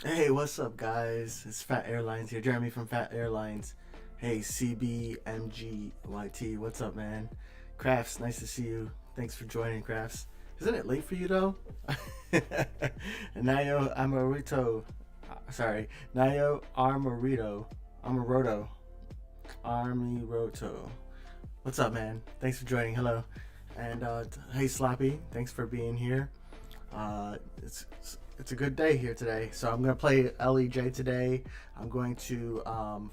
Hey, what's up, guys? It's Fat Airlines here. Jeremy from Fat Airlines. Hey, CBMGYT. What's up, man? Crafts, nice to see you. Thanks for joining, Crafts. Isn't it late for you, though? Nayo Amorito. Sorry. Nayo Armorito. Armoroto. Armiroto. What's up, man? Thanks for joining. Hello. And hey, Sloppy. Thanks for being here. Uh, it's it's a good day here today. So I'm gonna play LEJ today. I'm going to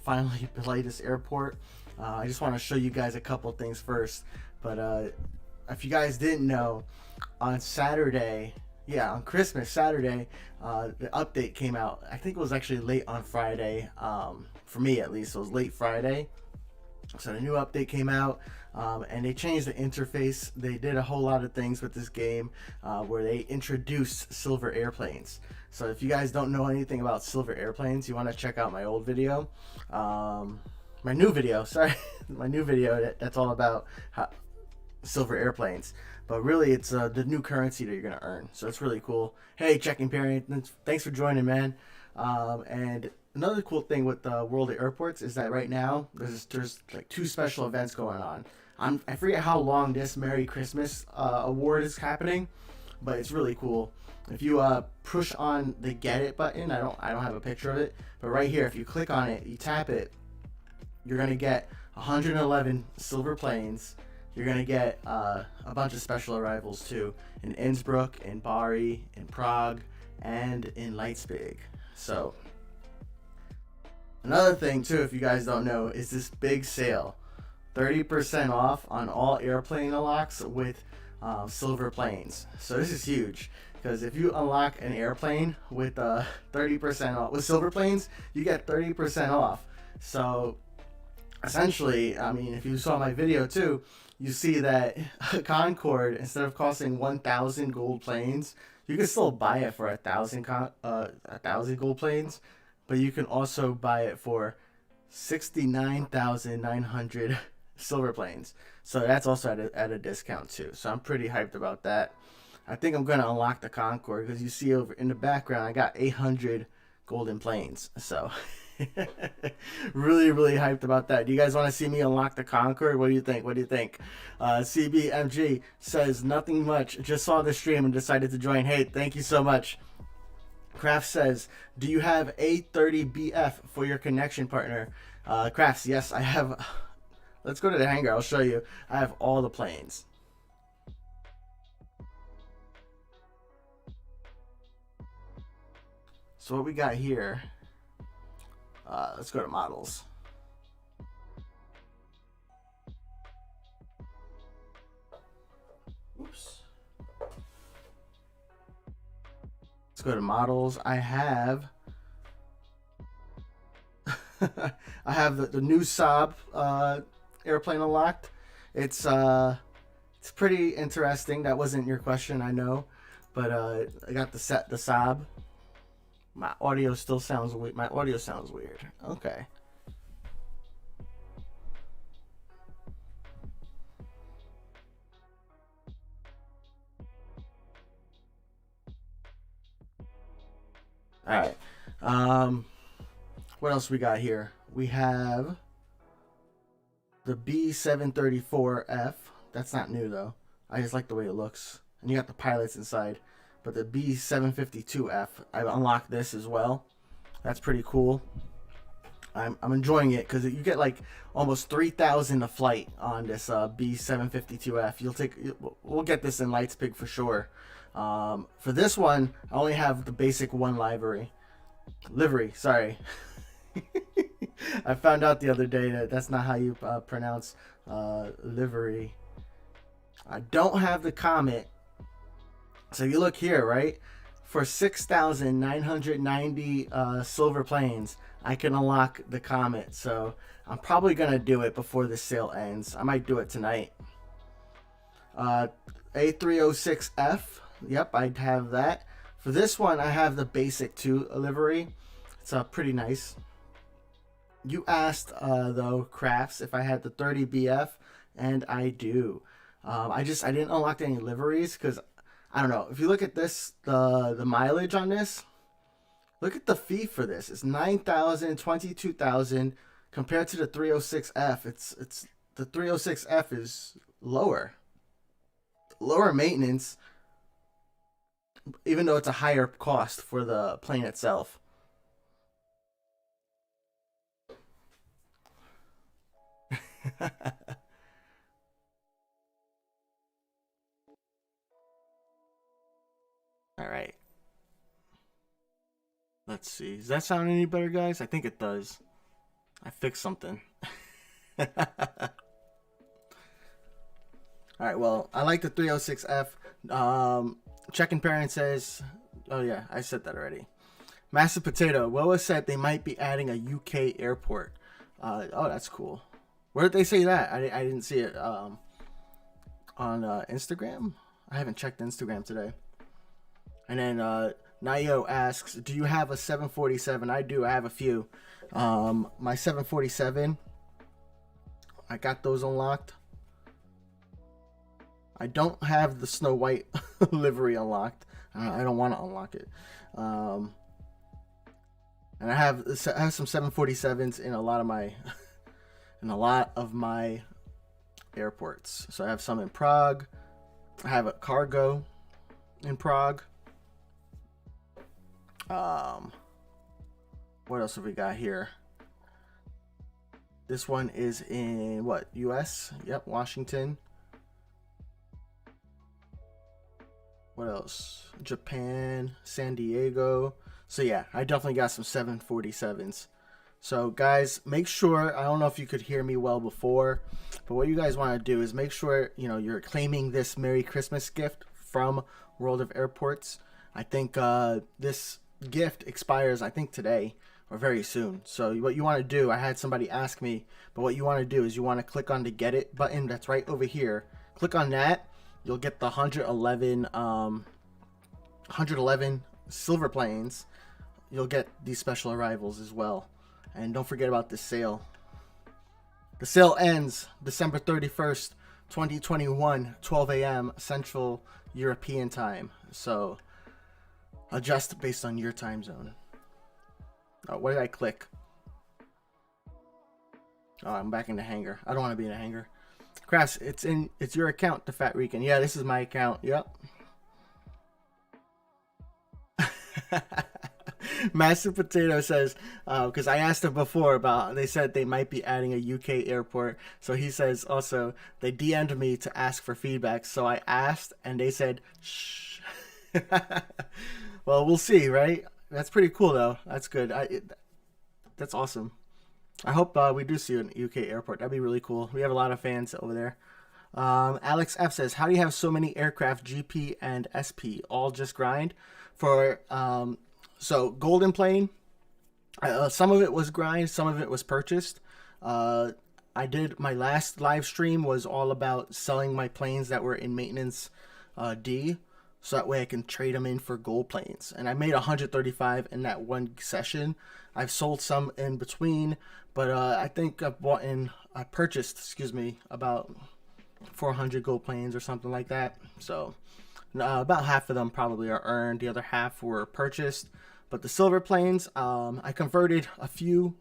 finally play this airport. I just want to show you guys a couple things first. But if you guys didn't know, on Saturday, yeah, on Christmas Saturday, the update came out. I think it was actually late on Friday. For me at least, it was late Friday. So the new update came out, and they changed the interface. They did a whole lot of things with this game, where they introduced silver airplanes. So if you guys don't know anything about silver airplanes, you want to check out my old video, my new video. Sorry, my new video that's all about silver airplanes. But really, it's the new currency that you're gonna earn. So it's really cool. Hey, checking Perry, thanks for joining, man. And another cool thing with the World of Airports is that right now there's like two special events going on. I forget how long this Merry Christmas award is happening, but it's really cool. If you push on the Get It button, I don't have a picture of it, but right here, if you click on it, you tap it, you're gonna get 111 silver planes. You're gonna get a bunch of special arrivals too, in Innsbruck, in Bari, in Prague, and in Leipzig. So another thing too, if you guys don't know, is this big sale. 30% off on all airplane unlocks with silver planes. So this is huge, because if you unlock an airplane with 30% off with silver planes, you get 30% off. So essentially, I mean, if you saw my video too, you see that Concorde, instead of costing 1,000 gold planes, you can still buy it for 1,000 gold planes, but you can also buy it for 69,900 silver planes. So that's also at a discount too. So I'm pretty hyped about that. I think I'm gonna unlock the Concorde because you see over in the background I got 800 golden planes. So really hyped about that. Do you guys want to see me unlock the Concorde? What do you think? What do you think? CBMG says nothing much. Just saw the stream and decided to join. Hey, thank you so much. Kraft says, do you have A30BF for your connection partner? Crafts, yes, I have. Let's go to the hangar. I'll show you. I have all the planes. So what we got here, let's go to models. Oops. Let's go to models. I have I have the new Saab airplane unlocked. It's pretty interesting. That wasn't your question, I know, but I got the Saab. My audio still sounds weird. My audio sounds weird. Okay. All right. What else we got here? We have the B734F. That's not new though. I just like the way it looks. And you got the pilots inside. But the B752F, I unlocked this as well. That's pretty cool. I'm enjoying it because you get like almost 3,000 a flight on this B752F. We'll get this in Leipzig for sure. For this one, I only have the basic one livery. Sorry. I found out the other day that that's not how you pronounce livery. I don't have the Comet. So you look here, right? For 6,990 silver planes, I can unlock the Comet. So I'm probably going to do it before the sale ends. I might do it tonight. A306F. Yep, I have that. For this one, I have the basic 2 livery. It's pretty nice. You asked, though, Crafts, if I had the 30BF, and I do. I didn't unlock any liveries because I don't know. If you look at this, the mileage on this, Look at the fee for this. It's 9,000, 22,000 compared to the 306F. It's the 306F is lower. Lower maintenance, even though it's a higher cost for the plane itself. All right. Let's see. Does that sound any better, guys? I think it does. I fixed something. All right. Well, I like the 306F. Checking Parent says, oh yeah, I said that already. Massive Potato. Willow said they might be adding a UK airport. Oh, that's cool. Where did they say that? I didn't see it on Instagram. I haven't checked Instagram today. And then Nayo asks, do you have a 747? I do. I have a few. My 747, I got those unlocked. I don't have the Snow White livery unlocked. I don't want to unlock it. And I have some 747s in a lot of my airports. So I have some in Prague. I have a cargo in Prague. What else have we got here? This one is in what? US? Yep, Washington. What else? Japan, San Diego. So yeah, I definitely got some 747s. So guys, make sure, I don't know if you could hear me well before, but what you guys want to do is make sure, you know, you're claiming this Merry Christmas gift from World of Airports. I think this gift expires, I think today or very soon. So what you want to do, I had somebody ask me, but what you want to do is you want to click on the Get It button that's right over here. Click on that. You'll get the 111 silver planes. You'll get these special arrivals as well. And don't forget about this sale. The sale ends December 31st, 2021, 12 a.m. Central European time. So adjust based on your time zone. What did I click? Oh, I'm back in the hangar. I don't want to be in a hangar. Crass, it's your account, the Fat Rican. Yeah, this is my account. Yep. Massive Potato says, because I asked him before about, they said they might be adding a UK airport. So he says also, they DM'd me to ask for feedback. So I asked and they said, shh. Well, we'll see, right? That's pretty cool though. That's good. That's awesome. I hope we do see an UK airport. That'd be really cool. We have a lot of fans over there. Alex F says, how do you have so many aircraft, GP and SP, all just grind? For so Golden Plane, some of it was grind, some of it was purchased. I did, my last live stream was all about selling my planes that were in maintenance D, so that way I can trade them in for gold planes. And I made 135 in that one session. I've sold some in between, but I think I purchased, about 400 gold planes or something like that. So about half of them probably are earned. The other half were purchased. But the silver planes, I converted a few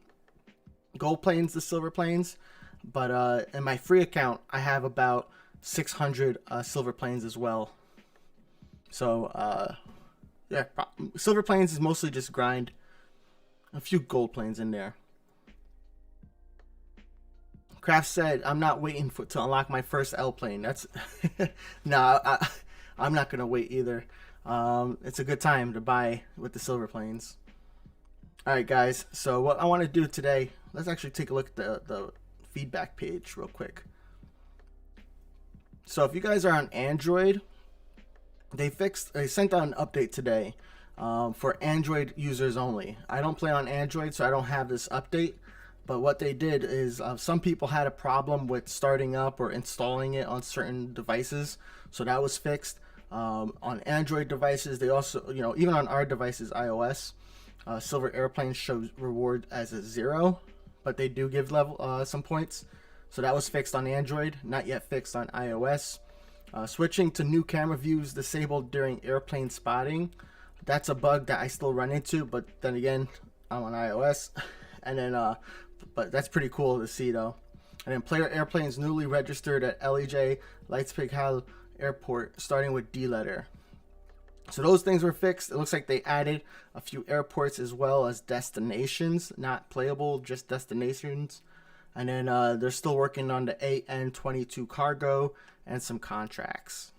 gold planes to silver planes. But in my free account, I have about 600 silver planes as well. So yeah, silver planes is mostly just grind. A few gold planes in there. Kraft said, I'm not waiting to unlock my first L plane. That's no, I'm not gonna wait either. It's a good time to buy with the silver planes. All right, guys. So what I want to do today, let's actually take a look at the feedback page real quick. So if you guys are on Android, they sent out an update today for Android users only. I don't play on Android, so I don't have this update. But what they did is some people had a problem with starting up or installing it on certain devices. So that was fixed. On Android devices, they also, even on our devices, iOS, Silver Airplane shows reward as a 0, but they do give level some points. So that was fixed on Android, not yet fixed on iOS. Switching to new camera views disabled during airplane spotting. That's a bug that I still run into, but then again, I'm on iOS. And then, but that's pretty cool to see though. And then player airplanes newly registered at LEJ Leipzig Airport, starting with D letter. So those things were fixed. It looks like they added a few airports as well as destinations, not playable, just destinations. And then they're still working on the AN22 cargo and some contracts.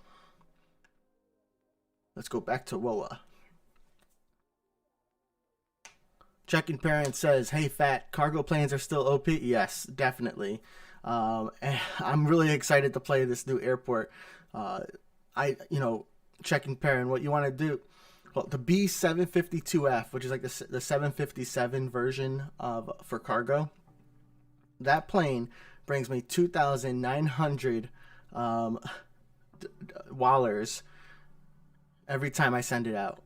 Let's go back to WOA. Checking Parent says, hey Fat, cargo planes are still OP? Yes, definitely. And I'm really excited to play this new airport. Checking Parent, what you want to do? Well, the B752F, which is like the 757 version for cargo, that plane brings me 2,900 wallers every time I send it out,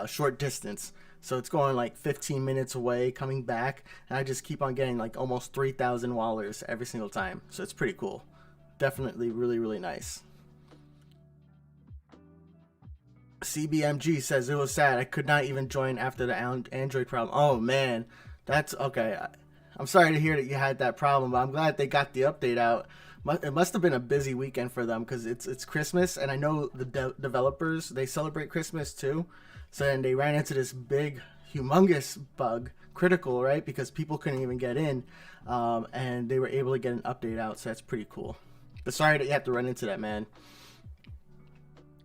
short distance. So it's going like 15 minutes away, coming back, and I just keep on getting like almost 3,000 wallers every single time. So it's pretty cool. Definitely really, really nice. CBMG says, it was sad. I could not even join after the Android problem. Oh man, that's okay. I'm sorry to hear that you had that problem, but I'm glad they got the update out. It must have been a busy weekend for them because it's Christmas, and I know the developers, they celebrate Christmas too. So then they ran into this big, humongous bug, critical, right? Because people couldn't even get in, and they were able to get an update out. So that's pretty cool. But sorry that you have to run into that, man.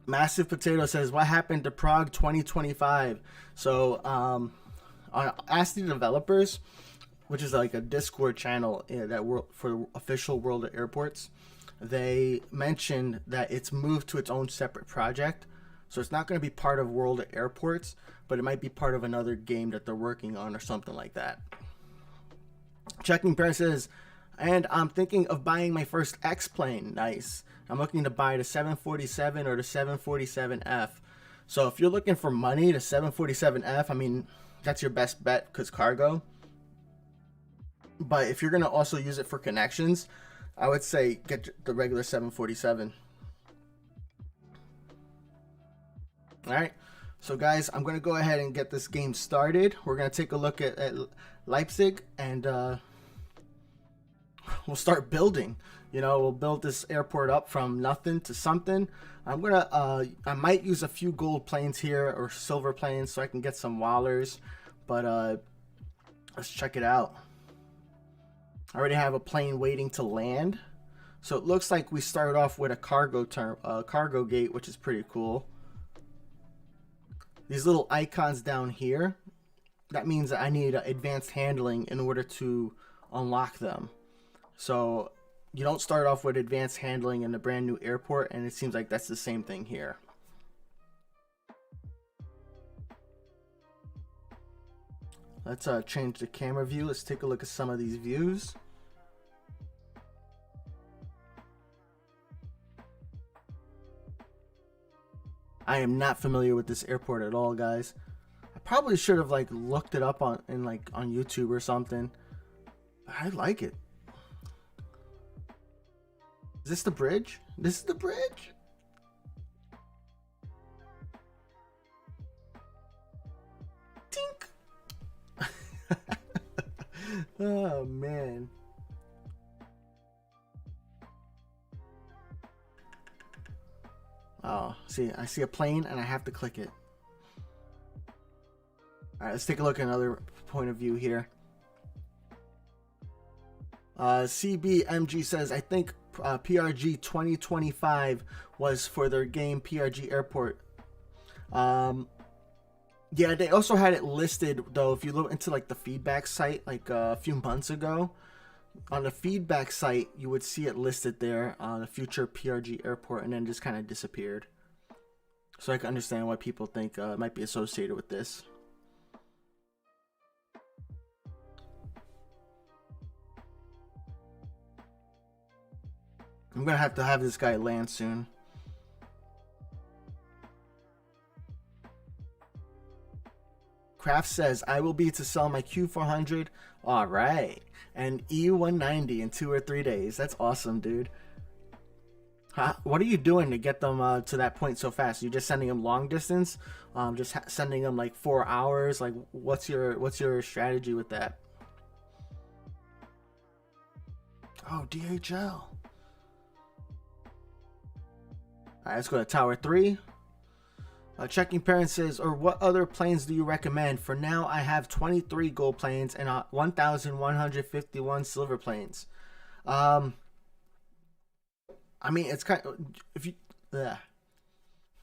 Massive Potato says, what happened to Prague 2025? So ask the developers, which is like a Discord channel for official World of Airports. They mentioned that it's moved to its own separate project. So it's not going to be part of World of Airports, but it might be part of another game that they're working on or something like that. Checking Pair says, and I'm thinking of buying my first X plane. Nice. I'm looking to buy the 747 or the 747F. So if you're looking for money, the 747F, I mean, that's your best bet because cargo. But if you're going to also use it for connections, I would say get the regular 747. Alright, so guys, I'm going to go ahead and get this game started. We're going to take a look at Leipzig, and we'll start building. You know, we'll build this airport up from nothing to something. I might use a few gold planes here or silver planes so I can get some wallers, but let's check it out. I already have a plane waiting to land. So it looks like we start off with a cargo gate, which is pretty cool. These little icons down here, that means that I need advanced handling in order to unlock them. So you don't start off with advanced handling in a brand new airport, and it seems like that's the same thing here. Let's change the camera view. Let's take a look at some of these views. I am not familiar with this airport at all, guys. I probably should have like looked it up on YouTube or something. I like it. Is this the bridge? This is the bridge? Tink. Oh man. Oh, see, I see a plane and I have to click it. All right, let's take a look at another point of view here. CBMG says, I think PRG 2025 was for their game PRG Airport. Yeah, they also had it listed, though, if you look into like the feedback site like a few months ago. On the feedback site, you would see it listed there on the future PRG Airport, and then just kind of disappeared. So I can understand why people think it might be associated with this. I'm going to have this guy land soon. Kraft says, I will be to sell my Q400. All right. And E190 in 2 or 3 days. That's awesome, dude. What are you doing to get them to that point so fast? You just sending them long distance? Just sending them like 4 hours? Like, what's your strategy with that? Oh, DHL. All right, let's go to Tower 3. Checking Parent says, or what other planes do you recommend? For now, I have 23 gold planes and 1,151 silver planes. I mean, it's kind of, if you,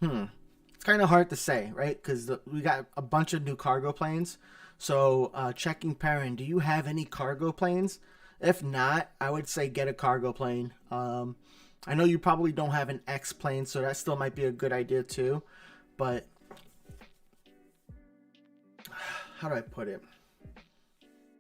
it's kind of hard to say, right? Because we got a bunch of new cargo planes. So, checking Parent, do you have any cargo planes? If not, I would say get a cargo plane. I know you probably don't have an X plane, so that still might be a good idea too. But how do I put it?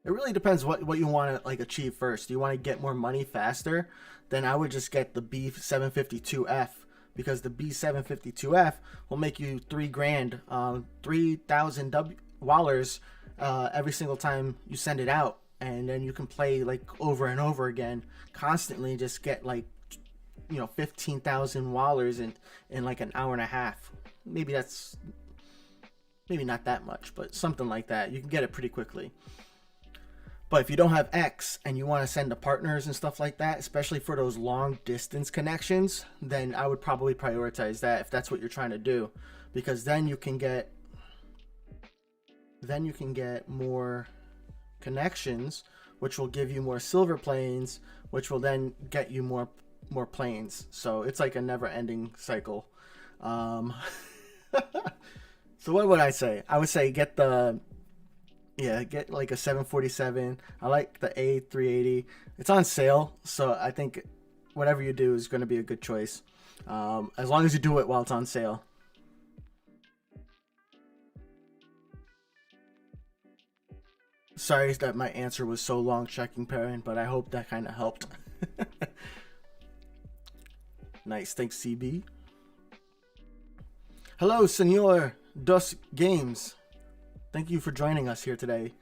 It really depends what you want to like achieve first. Do you want to get more money faster? Then I would just get the B752F, because the B752F will make you $3,000, 3,000 Wallers every single time you send it out, and then you can play like over and over again, constantly. Just get like 15,000 Wallers in like an hour and a half. Maybe not that much, but something like that. You can get it pretty quickly. But if you don't have X and you want to send to partners and stuff like that, especially for those long distance connections, then I would probably prioritize that if that's what you're trying to do, because then you can get more connections, which will give you more silver planes, which will then get you more planes. So it's like a never-ending cycle. So what would I say? I would say get like a 747. I like the A380. It's on sale, so I think whatever you do is going to be a good choice, as long as you do it while it's on sale. Sorry that my answer was so long, checking Parent, but I hope that kind of helped. Nice, thanks CB. Hello, Senor Dos Games. Thank you for joining us here today.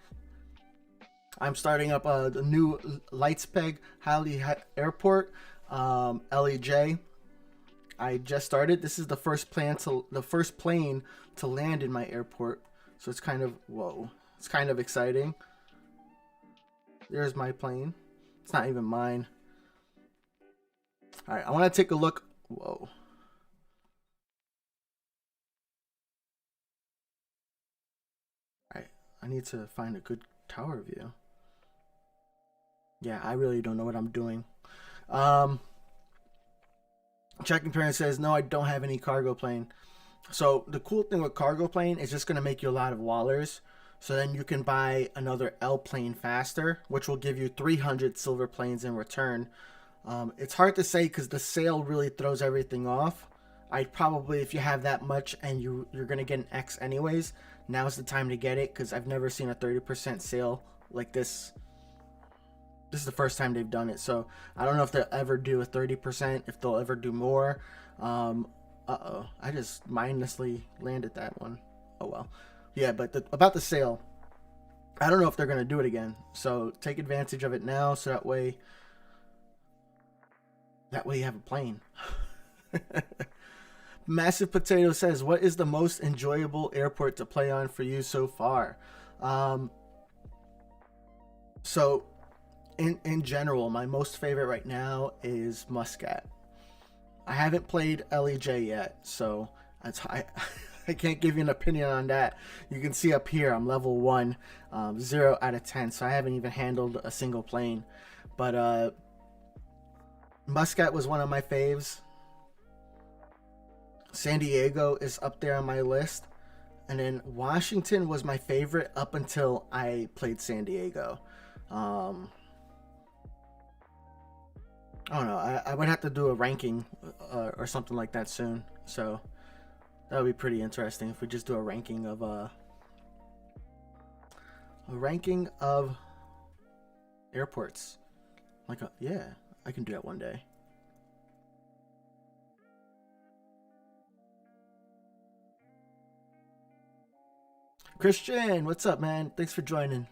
I'm starting up the new Leipzig Halle Airport, LEJ. I just started. This is the first plane to land in my airport, so it's kind of it's kind of exciting. There's my plane. It's not even mine. All right, I want to take a look. Whoa. I need to find a good tower view. Yeah, I really don't know what I'm doing. Checking Parent says, no, I don't have any cargo plane. So the cool thing with cargo plane is just going to make you a lot of Wallers. So then you can buy another L plane faster, which will give you 300 silver planes in return. It's hard to say because the sale really throws everything off. I'd probably, if you have that much and you're going to get an X anyways, now's the time to get it, because I've never seen a 30% sale like this. This is the first time they've done it, so I don't know if they'll ever do a 30%, if they'll ever do more. I just mindlessly landed that one. Oh well. Yeah, but about the sale, I don't know if they're going to do it again, so take advantage of it now, so that way you have a plane. Massive Potato says, what is the most enjoyable airport to play on for you so far? So in general, my most favorite right now is Muscat. I haven't played LEJ yet, so I can't give you an opinion on that. You can see up here, I'm level 1, 0 out of 10, so I haven't even handled a single plane. But Muscat was one of my faves. San Diego is up there on my list. And then Washington was my favorite up until I played San Diego. I don't know. I would have to do a ranking or something like that soon. So that would be pretty interesting if we just do a ranking of airports. Yeah, I can do that one day. Christian, what's up, man? Thanks for joining.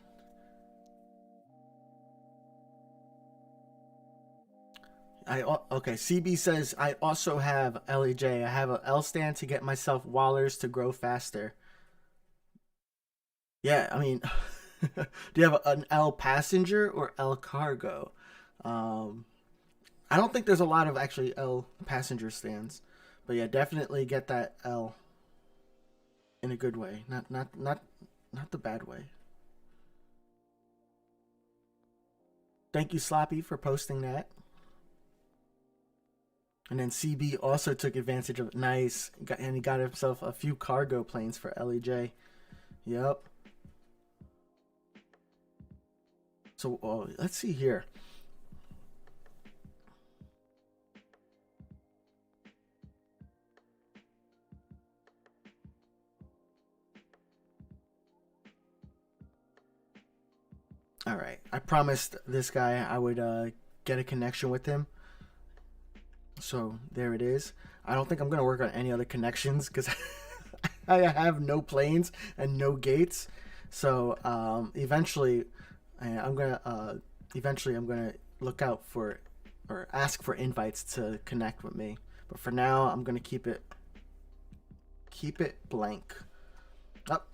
Okay, CB says I also have LEJ. I have an L stand to get myself wallers to grow faster. Yeah, I mean, do you have an L passenger or L cargo? Um, I don't think there's a lot of actually L passenger stands, but yeah, definitely get that L in a good way, not the bad way. Thank you, Sloppy, for posting that. And then CB also took advantage of it. Nice. And he got himself a few cargo planes for LEJ. Yep. So let's see here. All right. I promised this guy I would get a connection with him. So there it is. I don't think I'm going to work on any other connections because I have no planes and no gates. So eventually I'm going to look out for or ask for invites to connect with me. But for now, I'm going to keep it blank. Up.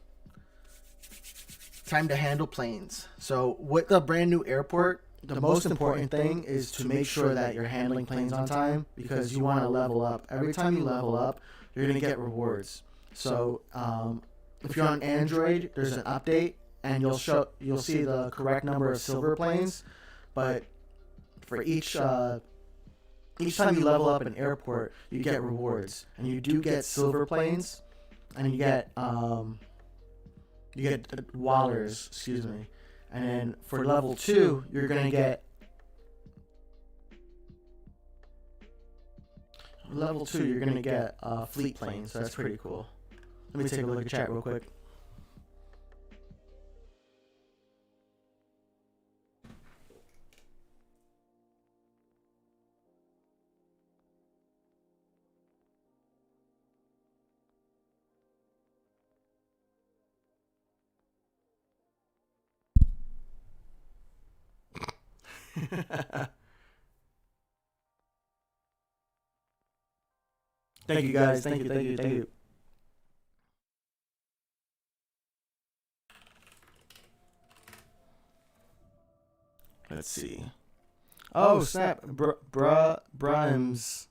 Time to handle planes. So with the brand new airport, the most important thing is to make sure that you're handling planes on time because you want to level up. Every time you level up, you're going to get rewards. So if you're on Android, there's an update and you'll see the correct number of silver planes. But for each time you level up an airport, you get rewards, and you do get silver planes, and you get wallers, excuse me. And then for level 2, you're going to get fleet planes. So that's pretty cool. Let me take a look at chat real quick. Thank you guys. Thank you. Let's see. Oh, snap. Brimes.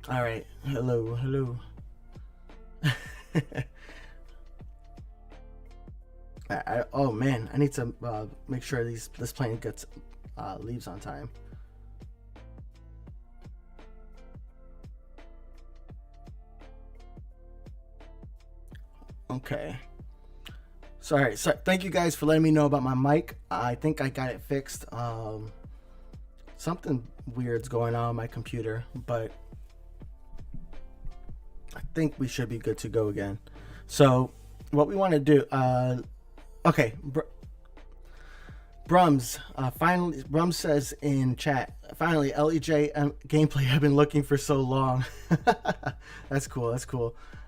All right. Hello. Oh man, I need to make sure this plane gets leaves on time. Okay. Sorry. Thank you guys for letting me know about my mic. I think I got it fixed. Something weird's going on my computer, but I think we should be good to go again. So what we want to do, okay, Brums, finally, Brums says in chat, finally, LEJ gameplay I've been looking for so long. That's cool.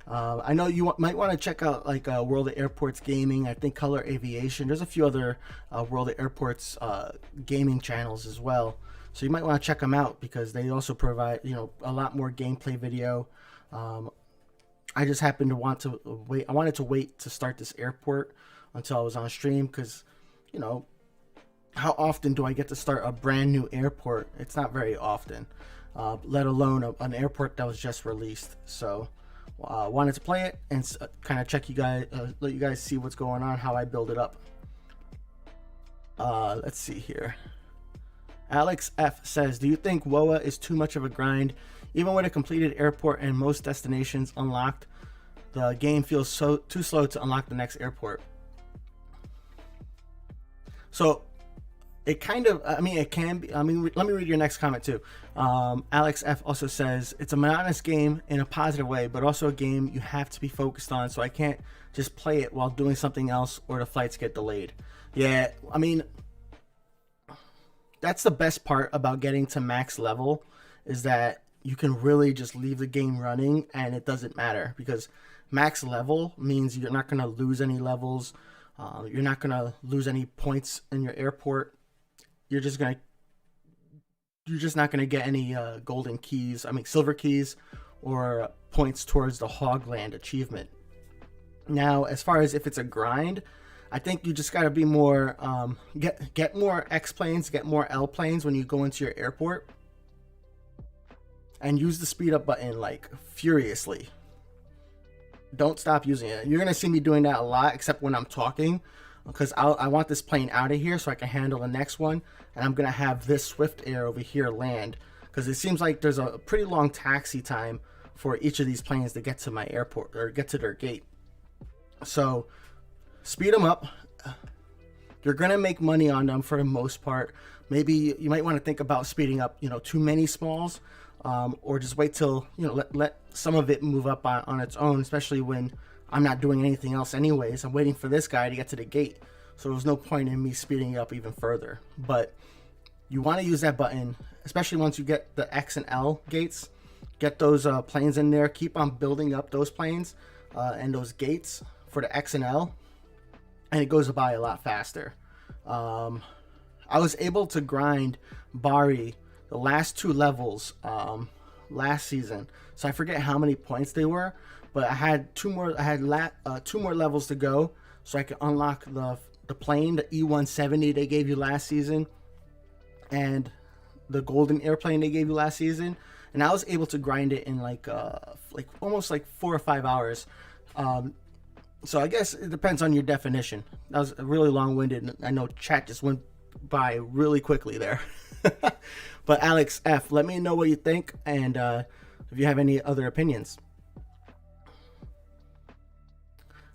I know you might want to check out like World of Airports Gaming. I think Color Aviation. There's a few other World of Airports gaming channels as well. So you might want to check them out because they also provide, a lot more gameplay video. I just happened to want to wait. I wanted to wait to start this airport until I was on stream because, how often do I get to start a brand new airport? It's not very often, let alone an airport that was just released. So wanted to play it and kind of check you guys, let you guys see what's going on, how I build it up. Let's see here. Alex F says, do you think WOA is too much of a grind? Even with a completed airport and most destinations unlocked, the game feels too slow to unlock the next airport. So it kind of, it can be. Let me read your next comment too. Alex F also says, it's a monotonous game in a positive way, but also a game you have to be focused on. So I can't just play it while doing something else or the flights get delayed. Yeah, that's the best part about getting to max level is that you can really just leave the game running and it doesn't matter, because max level means you're not going to lose any levels. You're not going to lose any points in your airport. You're just not going to get any golden keys, silver keys, or points towards the Hogland achievement. Now, as far as if it's a grind, I think you just got to be more, get more X planes, get more L planes when you go into your airport, and use the speed up button like furiously. Don't stop using it. You're going to see me doing that a lot, except when I'm talking, because I want this plane out of here so I can handle the next one, and I'm going to have this Swift Air over here land, because it seems like there's a pretty long taxi time for each of these planes to get to my airport or get to their gate. So speed them up. You're going to make money on them for the most part. Maybe you might want to think about speeding up, too many smalls, or just wait till, let some of it move up on its own, especially when I'm not doing anything else anyways. I'm waiting for this guy to get to the gate. So there's no point in me speeding up even further. But you want to use that button, especially once you get the X and L gates. Get those planes in there. Keep on building up those planes and those gates for the X and L. And it goes by a lot faster. I was able to grind Bari the last 2 levels last season, so I forget how many points they were, but I had 2 more levels to go, so I could unlock the plane, the E170 they gave you last season, and the golden airplane they gave you last season, and I was able to grind it in like almost like 4 or 5 hours. So I guess it depends on your definition. That was really long-winded. I know chat just went by really quickly there. But Alex F, let me know what you think, and if you have any other opinions.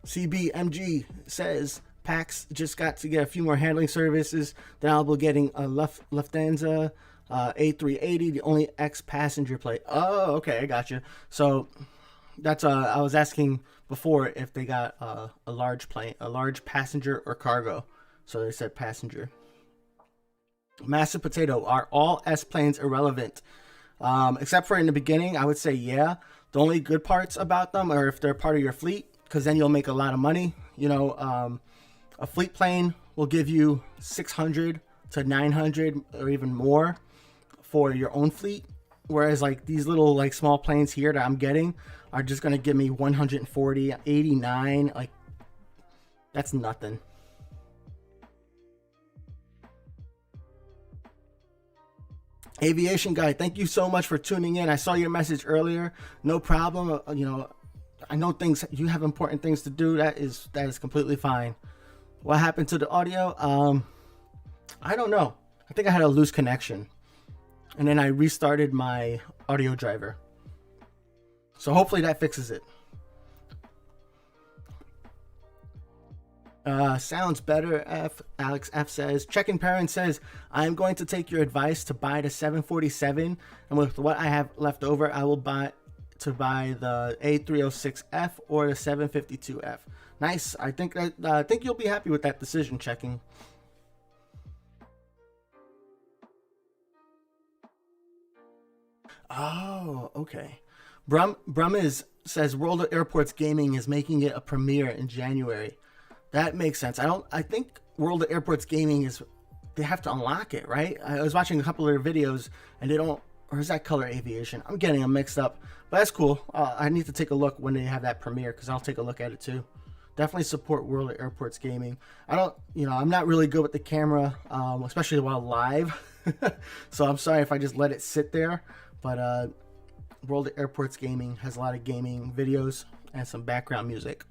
CBMG says PAX just got to get a few more handling services. Then I'll be getting a Lufthansa A380, the only ex-passenger plane. Oh, okay, I got you. So that's I was asking before if they got a large plane, a large passenger or cargo. So they said passenger. Massive Potato, are all S planes irrelevant? Except for in the beginning, I would say yeah. The only good parts about them are if they're part of your fleet, because then you'll make a lot of money. A fleet plane will give you 600 to 900 or even more for your own fleet, whereas like these little like small planes here that I'm getting are just going to give me 140, 89. Like, that's nothing. Aviation Guy, thank you so much for tuning in. I saw your message earlier. No problem. I know you have important things to do. That is completely fine. What happened to the audio? I don't know. I think I had a loose connection, and then I restarted my audio driver. So hopefully that fixes it. Sounds better. Alex F says, Check-in Parent says, I'm going to take your advice to buy the 747, and with what I have left over, I will buy the A306F or the 752F. Nice. I think you'll be happy with that decision, Checking. Oh, okay. Brum says World of Airports Gaming is making it a premiere in January. That makes sense. I think World of Airports Gaming they have to unlock it, right? I was watching a couple of their videos and they don't, or is that Color Aviation? I'm getting them mixed up, but that's cool. I need to take a look when they have that premiere, because I'll take a look at it too. Definitely support World of Airports Gaming. I'm not really good with the camera, especially while live. So I'm sorry if I just let it sit there, but World of Airports Gaming has a lot of gaming videos and some background music.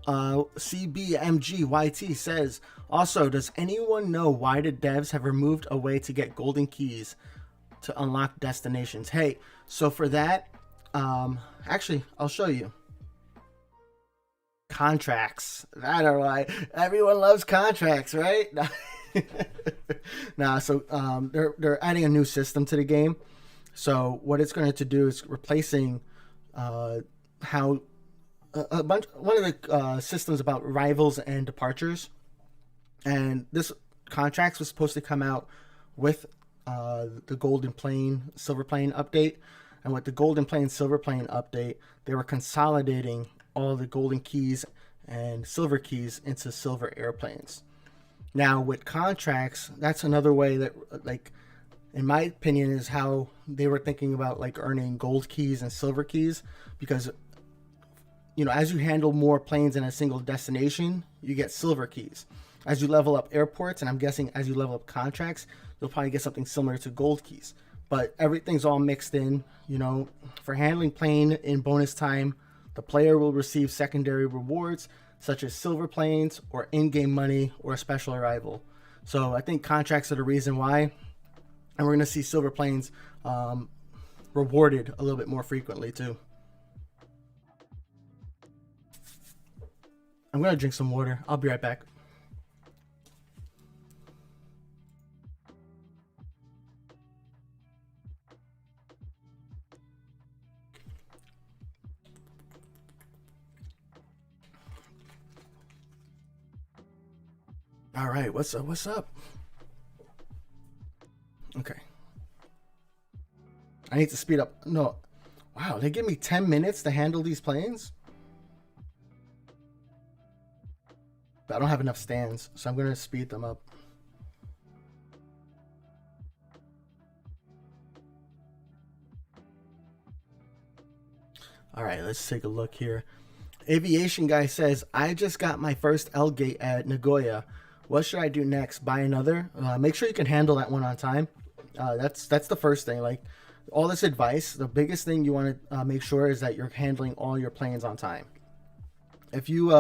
CBMGYT says, also, does anyone know why the devs have removed a way to get golden keys to unlock destinations? Hey, so for that, actually, I'll show you. Contracts. I don't know why. Everyone loves contracts, right? So they're adding a new system to the game. So what it's going to do is replacing how one of the systems about arrivals and departures, and this contracts was supposed to come out with the Golden Plane, Silver Plane update. And with the Golden Plane, Silver Plane update, they were consolidating all the golden keys and silver keys into silver airplanes. Now with contracts, that's another way that, like, in my opinion, is how they were thinking about like earning gold keys and silver keys, because as you handle more planes in a single destination, you get silver keys. As you level up airports, and I'm guessing as you level up contracts, you'll probably get something similar to gold keys. But everything's all mixed in. For handling plane in bonus time, the player will receive secondary rewards such as silver planes or in-game money or a special arrival. So I think contracts are the reason why, and we're going to see silver planes rewarded a little bit more frequently too. I'm going to drink some water. I'll be right back. All right, what's up? What's up? Okay. I need to speed up. No. Wow, they give me 10 minutes to handle these planes? But I don't have enough stands, so I'm going to speed them up. All right, let's take a look here. Aviation guy says, I just got my first L gate at Nagoya. What should I do next? Buy another? Make sure you can handle that one on time. That's the first thing. Like, all this advice, the biggest thing you want to make sure is that you're handling all your planes on time. If you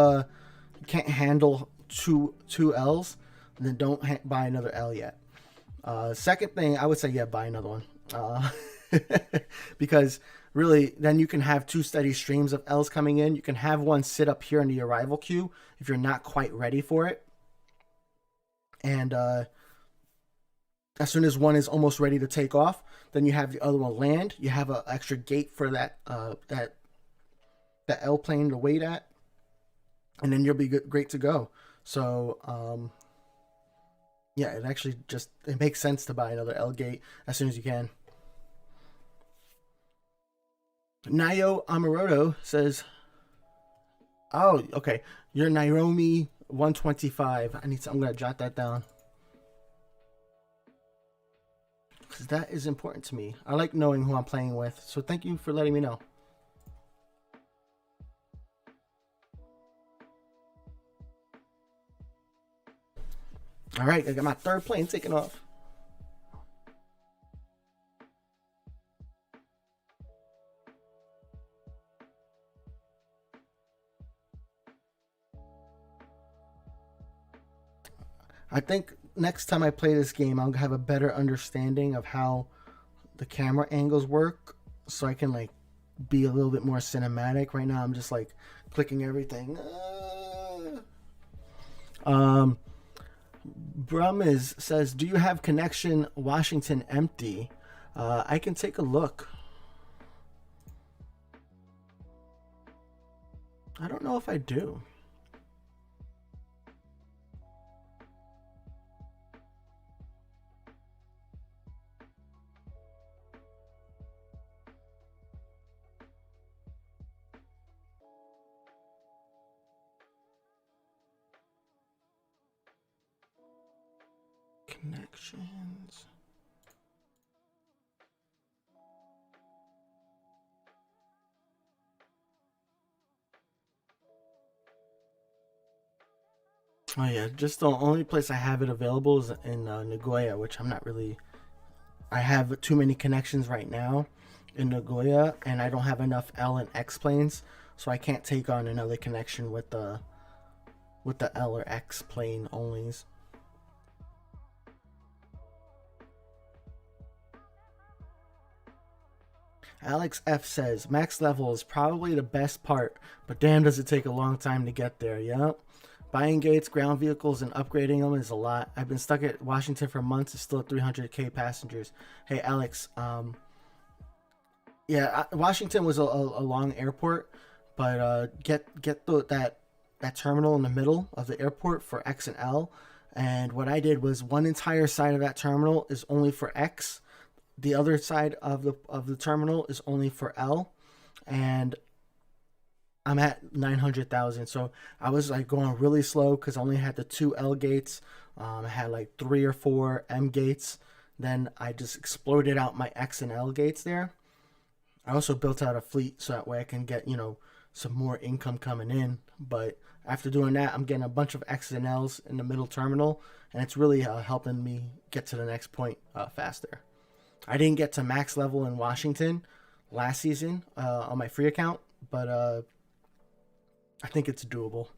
can't handle two L's, then don't buy another L yet. Second thing, I would say, yeah, buy another one. Because really, then you can have two steady streams of L's coming in. You can have one sit up here in the arrival queue if you're not quite ready for it. And as soon as one is almost ready to take off, then you have the other one land. You have an extra gate for that L plane to wait at, and then you'll be great to go. So yeah, it makes sense to buy another L gate as soon as you can. Nayo Amoroto says, "Oh, okay, you're Nairobi 125. I'm gonna jot that down because that is important to me. I like knowing who I'm playing with, so thank you for letting me know." All right, I got my third plane taking off. I think next time I play this game, I'll have a better understanding of how the camera angles work, so I can like be a little bit more cinematic. Right now, I'm just like clicking everything. Brum says, "Do you have connection Washington empty?" I can take a look. I don't know if I do. Connections. Oh yeah, just the only place I have it available is in Nagoya, which I'm not really. I have too many connections right now in Nagoya, and I don't have enough L and X planes, so I can't take on another connection with the L or X plane onlys. Alex F says, max level is probably the best part, but damn does it take a long time to get there. Yep. Buying gates, ground vehicles, and upgrading them is a lot. I've been stuck at Washington for months. It's still at 300k passengers. Hey, Alex. Yeah, Washington was a long airport, but get that terminal in the middle of the airport for X and L. And what I did was one entire side of that terminal is only for X. The other side of the terminal is only for L. And I'm at 900,000. So I was like going really slow because I only had the 2 L gates. I had like 3 or 4 M gates. Then I just exploded out my X and L gates there. I also built out a fleet so that way I can get, some more income coming in. But after doing that, I'm getting a bunch of X's and L's in the middle terminal, and it's really helping me get to the next point faster. I didn't get to max level in Washington last season on my free account, but I think it's doable.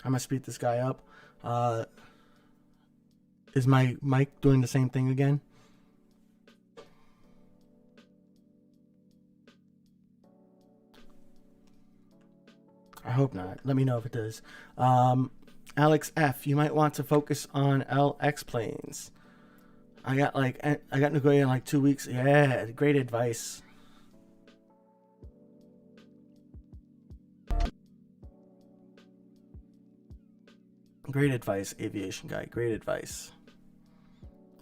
I'm going to speed this guy up. Is my mic doing the same thing again? I hope not. Let me know if it does. Alex F, you might want to focus on LX planes. I got Nagoya in like 2 weeks. Yeah, great advice. Great advice, aviation guy. Great advice.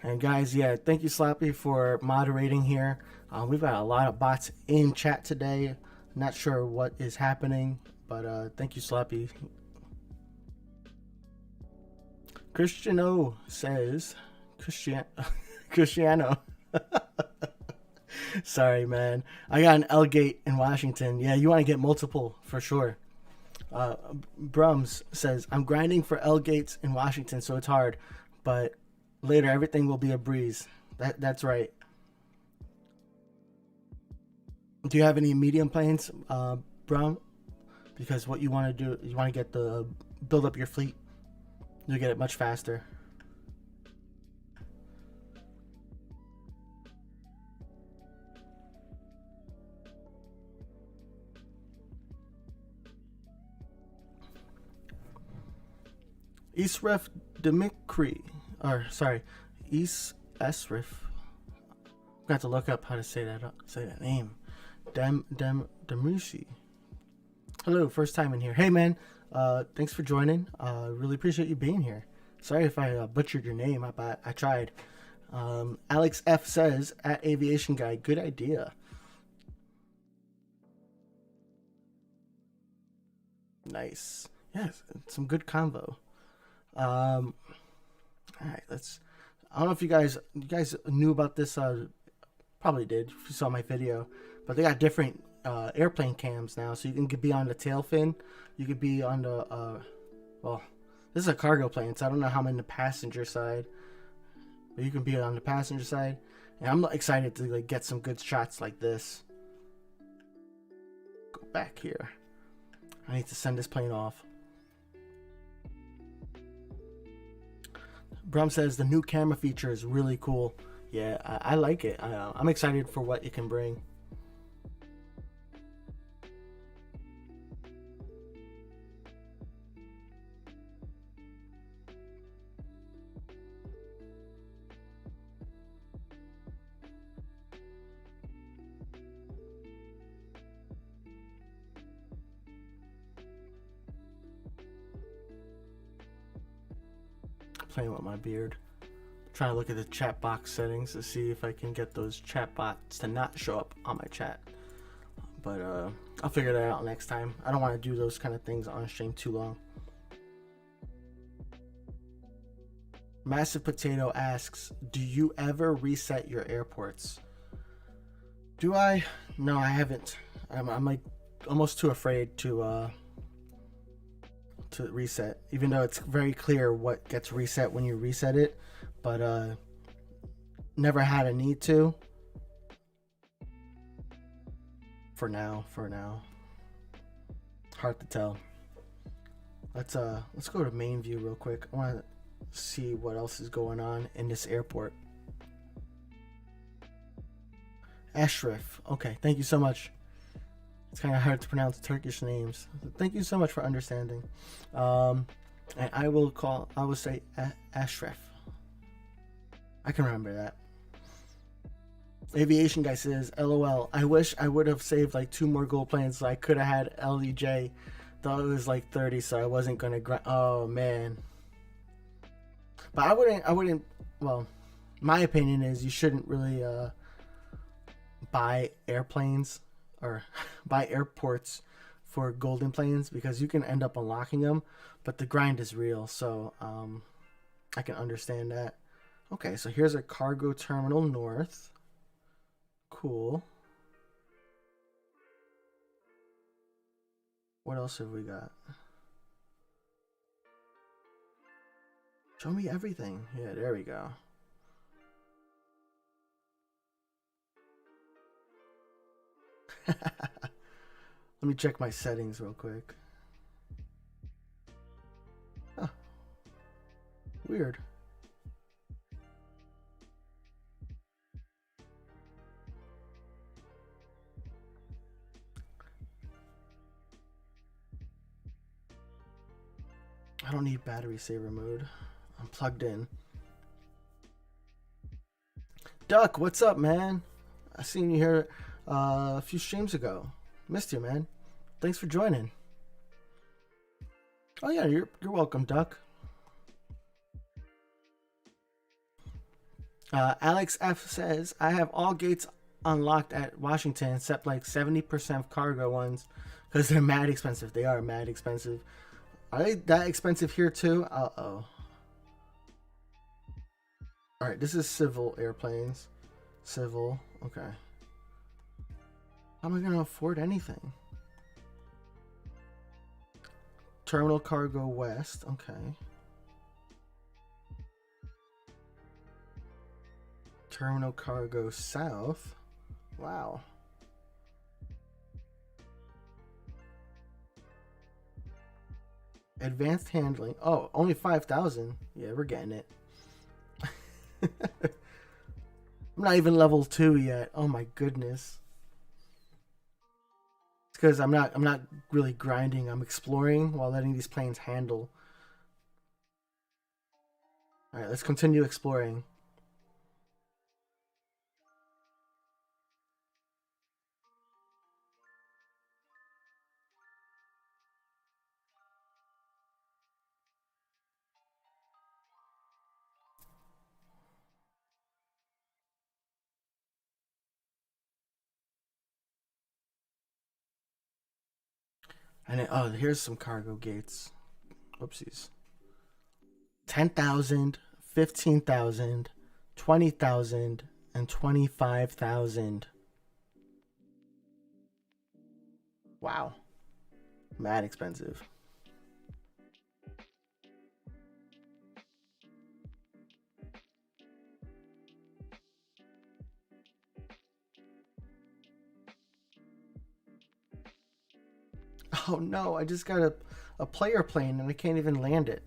And guys, yeah, thank you, Slappy, for moderating here. We've got a lot of bots in chat today. Not sure what is happening, but thank you, Slappy. Cristiano says, Cristiano. Sorry, man. I got an L gate in Washington. Yeah, you want to get multiple for sure. Brums says, I'm grinding for L gates in Washington, so it's hard, but later everything will be a breeze. That's right. Do you have any medium planes, Brum? Because what you want to do, you want to build up your fleet. You'll get it much faster. Isref Demikri, Esrif. I'm gonna have to look up how to say that name. Demushi. Hello, first time in here. Hey man, thanks for joining. Really appreciate you being here. Sorry if I butchered your name. I tried. Alex F says, at Aviation Guy, good idea. Nice. Yes, some good convo. All right, I don't know if you guys knew about this. Probably did if you saw my video, but they got different airplane cams now, so you can be on the tail fin. You could be on the well, this is a cargo plane, so I don't know how I'm in the passenger side, but you can be on the passenger side. And I'm excited to get some good shots like this. Go back here. I need to send this plane off. Brum says the new camera feature is really cool. Yeah, I like it. I'm excited for what it can bring. Playing with my beard. Trying to look at the chat box settings to see if I can get those chat bots to not show up on my chat. But I'll figure that out next time. I don't want to do those kind of things on stream too long. Massive Potato asks, do you ever reset your airports? Do I? No, I haven't. I'm like almost too afraid to reset, even though it's very clear what gets reset when you reset it, but never had a need to. For now, hard to tell. Let's go to main view real quick. I want to see what else is going on in this airport. Ashraf, okay, thank you so much. It's kind of hard to pronounce Turkish names. Thank you so much for understanding. And I will say Ashraf. I can remember that. Aviation Guy says, LOL, I wish I would have saved like 2 more gold planes so I could have had LEJ thought it was like 30, so I wasn't gonna grind. Oh man. But I wouldn't. Well, my opinion is you shouldn't really buy airplanes or buy airports for golden planes because you can end up unlocking them, but the grind is real. So I can understand that. Okay, so here's a cargo terminal north. Cool. What else have we got? Show me everything. Yeah, there we go. Let me check my settings real quick. Huh. Weird. I don't need battery saver mode. I'm plugged in. Duck, what's up, man? I seen you here a few streams ago. Missed you, man. Thanks for joining. Oh yeah, you're welcome, Duck. Alex F says I have all gates unlocked at Washington except like 70% of cargo ones because they're mad expensive. They are mad expensive. Are they that expensive here too? Uh-oh. Alright, this is civil airplanes. Civil, okay. How am I going to afford anything? Terminal cargo west, okay. Terminal cargo south. Wow. Advanced handling. Oh, only 5,000. Yeah, we're getting it. I'm not even level 2 yet. Oh my goodness. It's because I'm not really grinding. I'm exploring while letting these planes handle. Alright, let's continue exploring. And then, oh, here's some cargo gates. Whoopsies. 10,000, 15,000, 20,000, and 25,000. Wow. Mad expensive. Oh no, I just got a player plane and I can't even land it.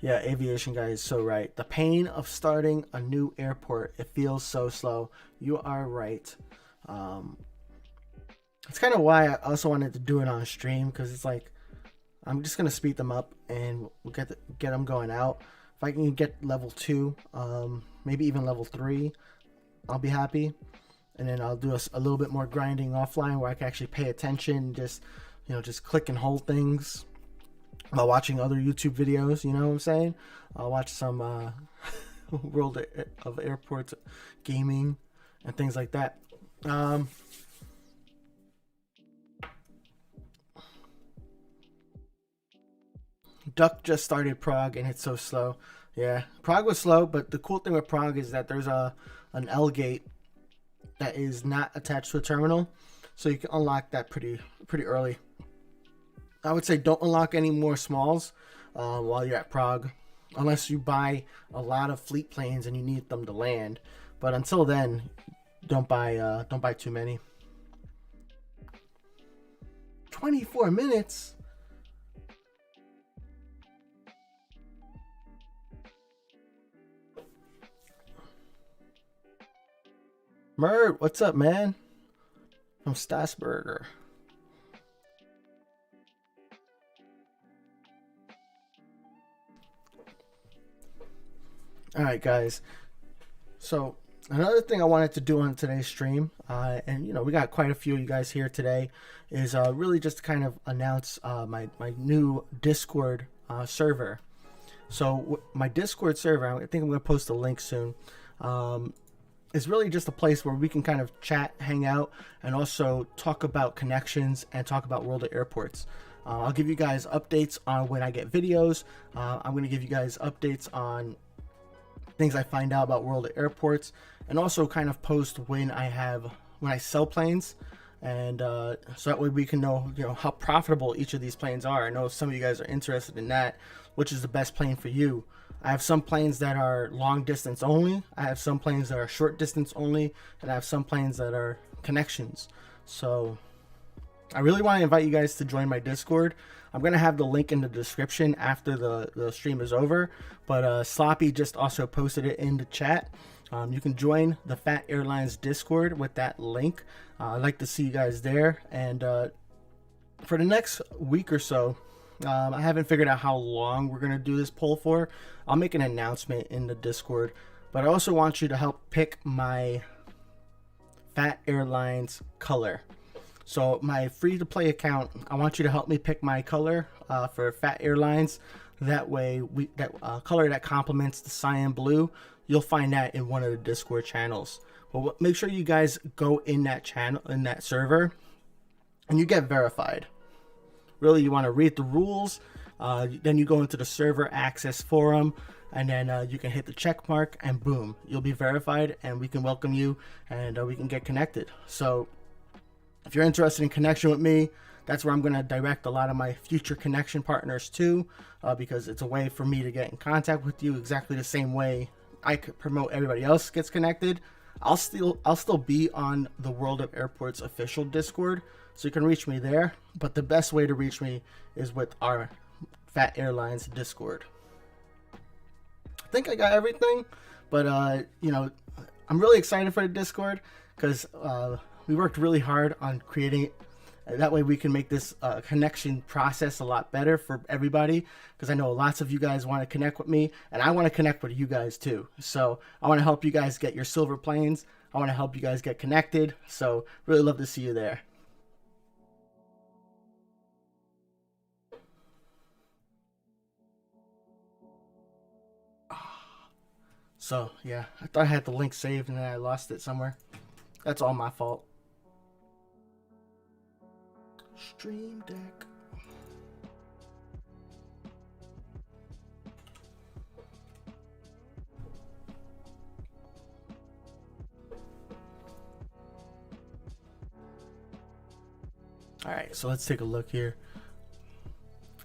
Yeah, aviation guy is so right. The pain of starting a new airport, it feels so slow. You are right. It's kind of why I also wanted to do it on stream because it's like I'm just gonna speed them up and we'll get them going out. If I can get level 2, maybe even level 3, I'll be happy. And then I'll do a little bit more grinding offline where I can actually pay attention, just click and hold things while watching other YouTube videos. You know what I'm saying? I'll watch some World of Airports gaming and things like that. Duck just started Prague and it's so slow. Yeah, Prague was slow, but the cool thing with Prague is that there's an L gate that is not attached to a terminal, so you can unlock that pretty early. I would say don't unlock any more smalls while you're at Prague, unless you buy a lot of fleet planes and you need them to land. But until then, don't buy too many. 24 minutes. Mert, what's up, man? From Stasburger. Alright, guys. So, Another thing I wanted to do on today's stream, and we got quite a few of you guys here today, is really just to kind of announce my new Discord server. So my Discord server, I think I'm going to post a link soon, is really just a place where we can kind of chat, hang out, and also talk about connections and talk about World of Airports. I'll give you guys updates on when I get videos. I'm going to give you guys updates on things I find out about World of Airports, and also kind of post when I sell planes, and so that way we can know how profitable each of these planes are. I know some of you guys are interested in that, which is the best plane for you. I have some planes that are long distance only, I have some planes that are short distance only, and I have some planes that are connections. So I really want to invite you guys to join my Discord. I'm going to have the link in the description after the stream is over, but Sloppy just also posted it in the chat. You can join the Fat Airlines Discord with that link. I'd like to see you guys there. And for the next week or so, I haven't figured out how long we're going to do this poll for. I'll make an announcement in the Discord, but I also want you to help pick my Fat Airlines color. So my free-to-play account, I want you to help me pick my color for Fat Airlines. That way, that color that complements the cyan blue, you'll find that in one of the Discord channels. But make sure you guys go in that channel, in that server, and you get verified. Really, you want to read the rules. Then you go into the server access forum, and then you can hit the check mark, and boom, you'll be verified, and we can welcome you, and we can get connected. So if you're interested in connection with me, that's where I'm going to direct a lot of my future connection partners to, because it's a way for me to get in contact with you exactly the same way I could promote everybody else gets connected. I'll still be on the World of Airports official Discord, so you can reach me there. But the best way to reach me is with our Fat Airlines Discord. I think I got everything, but I'm really excited for the Discord because we worked really hard on creating it. That way we can make this connection process a lot better for everybody, because I know lots of you guys want to connect with me, and I want to connect with you guys too. So I want to help you guys get your silver planes. I want to help you guys get connected. So really love to see you there. So yeah, I thought I had the link saved and then I lost it somewhere. That's all my fault. Stream Deck. Alright, so let's take a look here.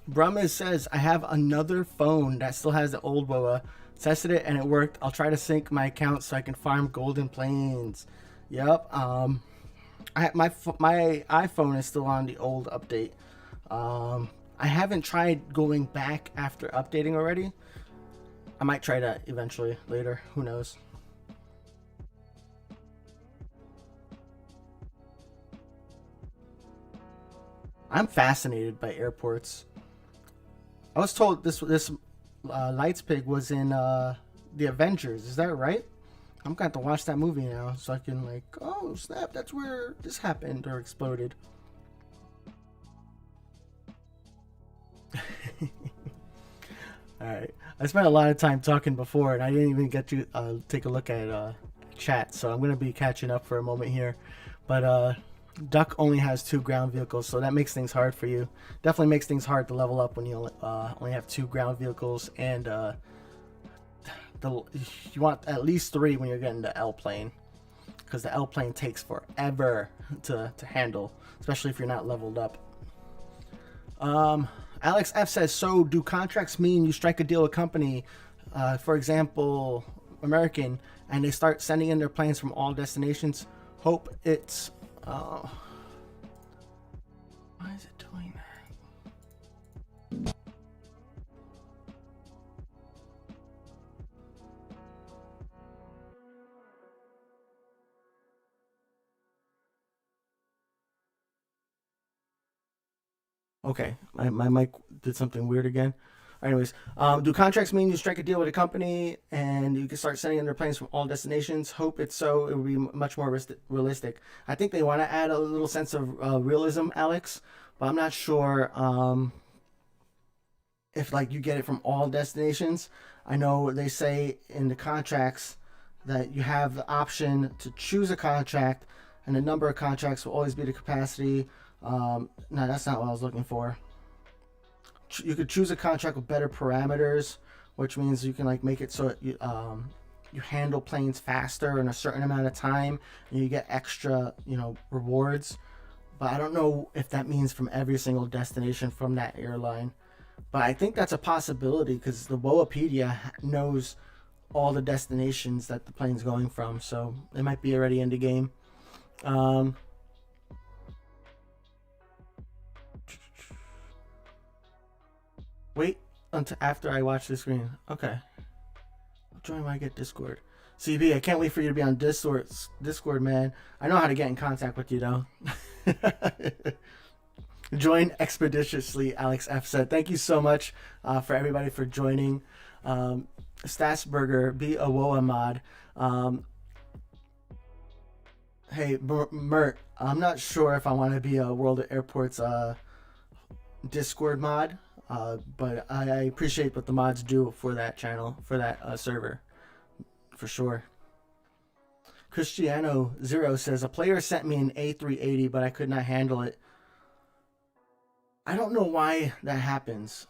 Brahma says, I have another phone that still has the old WOA. Tested it and it worked. I'll try to sync my account so I can farm golden planes. Yep. My iPhone is still on the old update. I haven't tried going back after updating already. I might try that eventually later. Who knows? I'm fascinated by airports. I was told this Leipzig was in the Avengers. Is that right? I'm going to have to watch that movie now so I can like, oh snap, that's where this happened or exploded. Alright, I spent a lot of time talking before and I didn't even get to take a look at chat, so I'm going to be catching up for a moment here. But Duck only has 2 ground vehicles, so that makes things hard for you. Definitely makes things hard to level up when you only have 2 ground vehicles, and you want at least 3 when you're getting the L plane, because the L plane takes forever to handle, especially if you're not leveled up. Alex F says, so do contracts mean you strike a deal with a company, for example American, and they start sending in their planes from all destinations? Hope it's why is it doing that? Okay, my mic did something weird again. Anyways, do contracts mean you strike a deal with a company and you can start sending in their planes from all destinations? Hope it's so. It would be much more realistic. I think they want to add a little sense of realism, Alex, but I'm not sure if like you get it from all destinations. I know they say in the contracts that you have the option to choose a contract, and the number of contracts will always be the capacity. No, that's not what I was looking for. You could choose a contract with better parameters, which means you can like make it so you handle planes faster in a certain amount of time, and you get extra, rewards. But I don't know if that means from every single destination from that airline. But I think that's a possibility because the Woapedia knows all the destinations that the plane's going from, so it might be already in the game. Wait until after I watch the screen. Okay. I'll join when I get Discord. CB, I can't wait for you to be on Discord, man. I know how to get in contact with you, though. Join expeditiously, Alex F said. Thank you so much for everybody for joining. Stasburger, be a WOA mod. Hey, Mert, I'm not sure if I want to be a World of Airports Discord mod. But I appreciate what the mods do for that channel, for that server, for sure. Cristiano Zero says, a player sent me an A380, but I could not handle it. I don't know why that happens.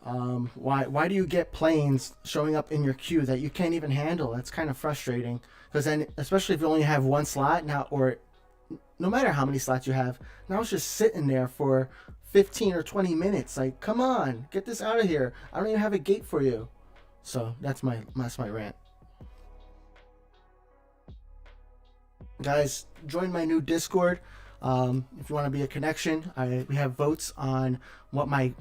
Why do you get planes showing up in your queue that you can't even handle? That's kind of frustrating. Because then, especially if you only have one slot now, or no matter how many slots you have, now it's just sitting there for 15 or 20 minutes. Like, come on, get this out of here. I don't even have a gate for you. So that's my rant. Guys, join my new Discord. If you want to be a connection, we have votes on what my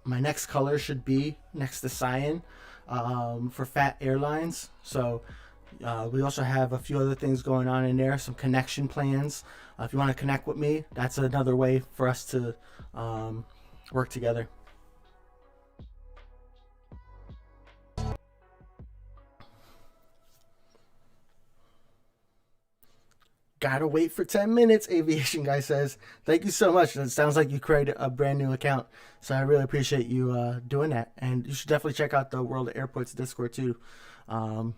next color should be next to cyan for Fat Airlines. So we also have a few other things going on in there, some connection plans. If you want to connect with me, that's another way for us to work together. Gotta wait for 10 minutes, Aviation Guy says. Thank you so much. It sounds like you created a brand new account, so I really appreciate you doing that. And you should definitely check out the World of Airports Discord too. My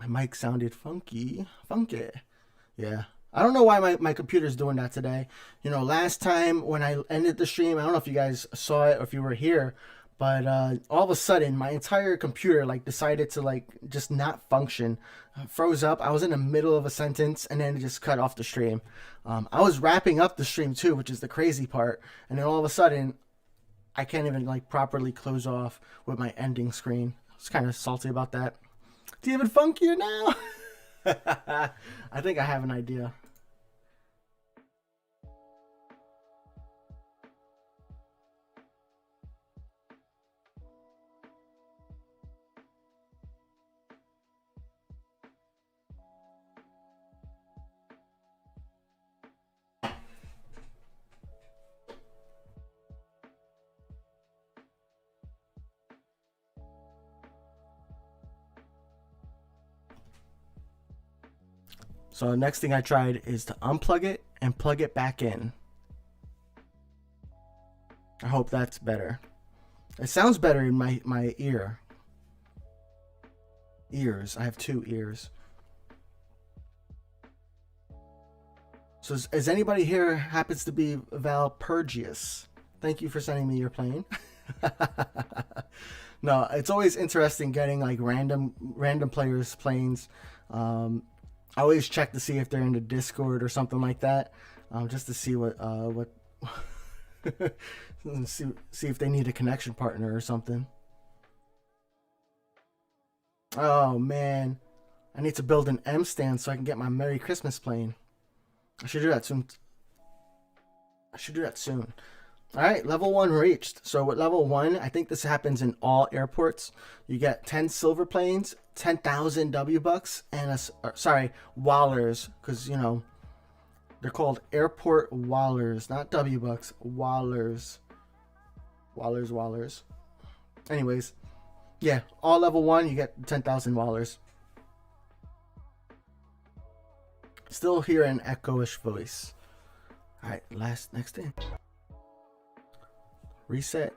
mic sounded funky. Yeah. I don't know why my computer's doing that today. Last time when I ended the stream, I don't know if you guys saw it or if you were here, but all of a sudden my entire computer decided to just not function. Froze up. I was in the middle of a sentence and then it just cut off the stream. I was wrapping up the stream too, which is the crazy part. And then all of a sudden I can't even properly close off with my ending screen. I was kind of salty about that. It's even funkier now. I think I have an idea. So the next thing I tried is to unplug it and plug it back in. I hope that's better. It sounds better in my ears. I have two ears. So is anybody here happens to be Valpurgius? Thank you for sending me your plane. No, it's always interesting getting random players' planes. I always check to see if they're in the Discord or something like that, just to see what see if they need a connection partner or something. Oh man, I need to build an M stand so I can get my Merry Christmas plane. I should do that soon. All right, level 1 reached. So with level 1, I think this happens in all airports. You get 10 silver planes, 10,000 W bucks, and Wallers, because they're called airport Wallers, not W bucks. Wallers. Anyways, yeah, all level 1, you get 10,000 wallers. Still hear an echoish voice. All right, next in. Reset.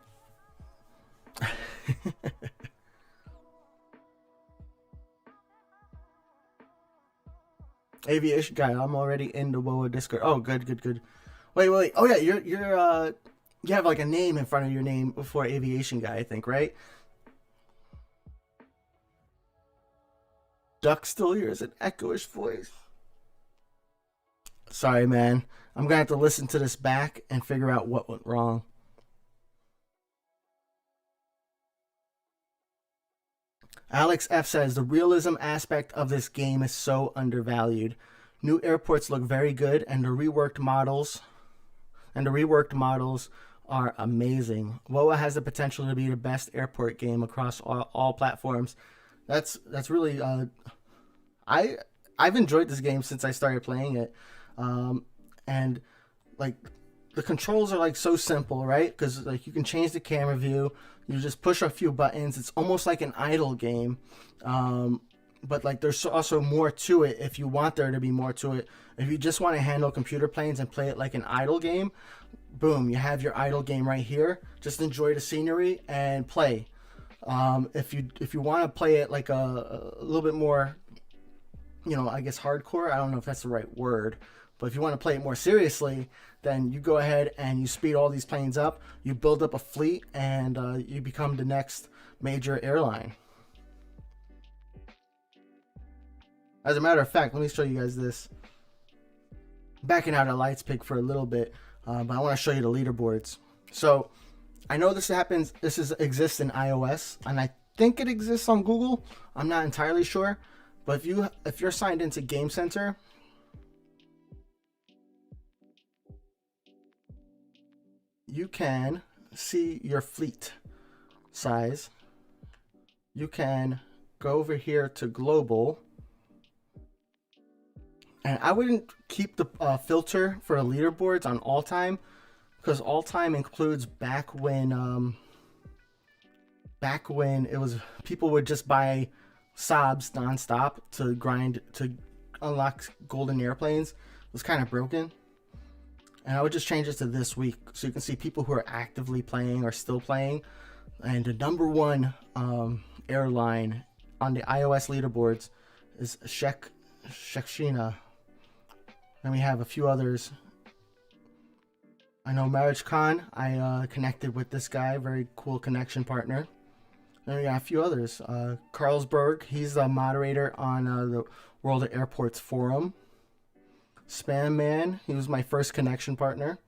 Aviation guy, I'm already in the WoA Discord. Oh, good. Wait. Oh yeah, you have like a name in front of your name before aviation guy, I think, right? Duck still hears an echoish voice. Sorry, man. I'm gonna have to listen to this back and figure out what went wrong. Alex F says the realism aspect of this game is so undervalued. New airports look very good, and the reworked models are amazing. WoA has the potential to be the best airport game across all platforms. That's really I've enjoyed this game since I started playing it, and like the controls are like so simple, right? Because like you can change the camera view, you just push a few buttons. It's almost like an idle game, but like there's also more to it if you want there to be more to it. If you just want to handle computer planes and play it like an idle game, boom, you have your idle game right here. Just enjoy the scenery and play. If you want to play it like a little bit more, I guess hardcore, I don't know if that's the right word, but if you want to play it more seriously, then you go ahead and you speed all these planes up, you build up a fleet, and you become the next major airline. As a matter of fact, let me show you guys this. Backing out of Leipzig for a little bit, but I want to show you the leaderboards. So I know this exists in iOS, and I think it exists on Google. I'm not entirely sure, but if you're signed into Game Center, you can see your fleet size. You can go over here to global, and I wouldn't keep the filter for the leaderboards on all time, because all time includes back when it was people would just buy sobs nonstop to grind to unlock golden airplanes. It was kind of broken, and I would just change it to this week so you can see people who are actively playing or still playing. And the number one airline on the iOS leaderboards is Shekshina. Then we have a few others. I know Marriage Khan. I connected with this guy, very cool connection partner. Then we got a few others. Carlsberg, he's the moderator on the World of Airports forum. Spam Man, he was my first connection partner.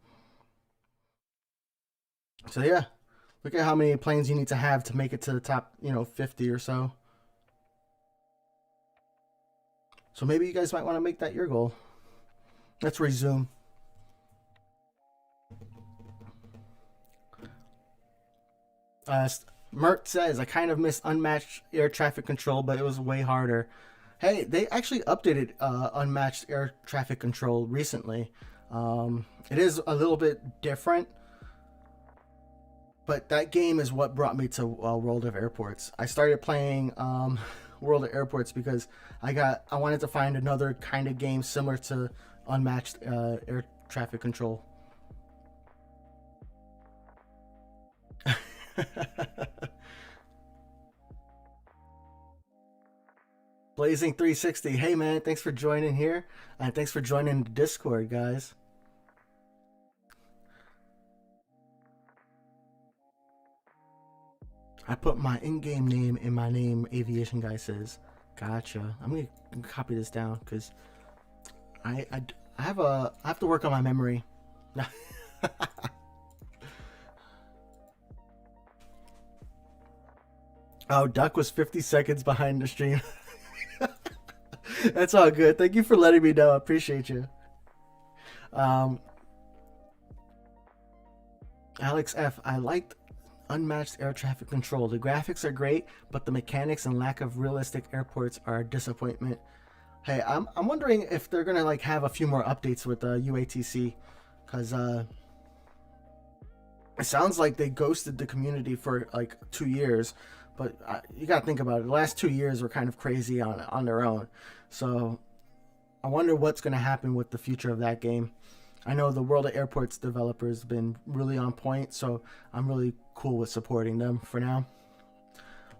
So yeah, look at how many planes you need to have to make it to the top, 50 or so. So maybe you guys might want to make that your goal. Let's resume. Mert says, I kind of missed unmatched air traffic control, but it was way harder. Hey, they actually updated unmatched air traffic control recently. It is a little bit different, but that game is what brought me to World of Airports. I started playing World of Airports because I wanted to find another kind of game similar to unmatched air traffic control. Blazing 360, hey man, thanks for joining here, and thanks for joining the Discord, guys. I put my in-game name in my name, Aviation Guy says. Gotcha. I'm gonna copy this down because I have to work on my memory. Oh, Duck was 50 seconds behind the stream. That's all good. Thank you for letting me know. I appreciate you. Alex F, I liked unmatched air traffic control. The graphics are great, but the mechanics and lack of realistic airports are a disappointment. Hey, I'm wondering if they're gonna like have a few more updates with UATC, because It sounds like they ghosted the community for like 2 years, but you got to think about it. The last 2 years were kind of crazy on their own. So I wonder what's going to happen with the future of that game. I know the World of Airports developers have been really on point, so I'm really cool with supporting them for now.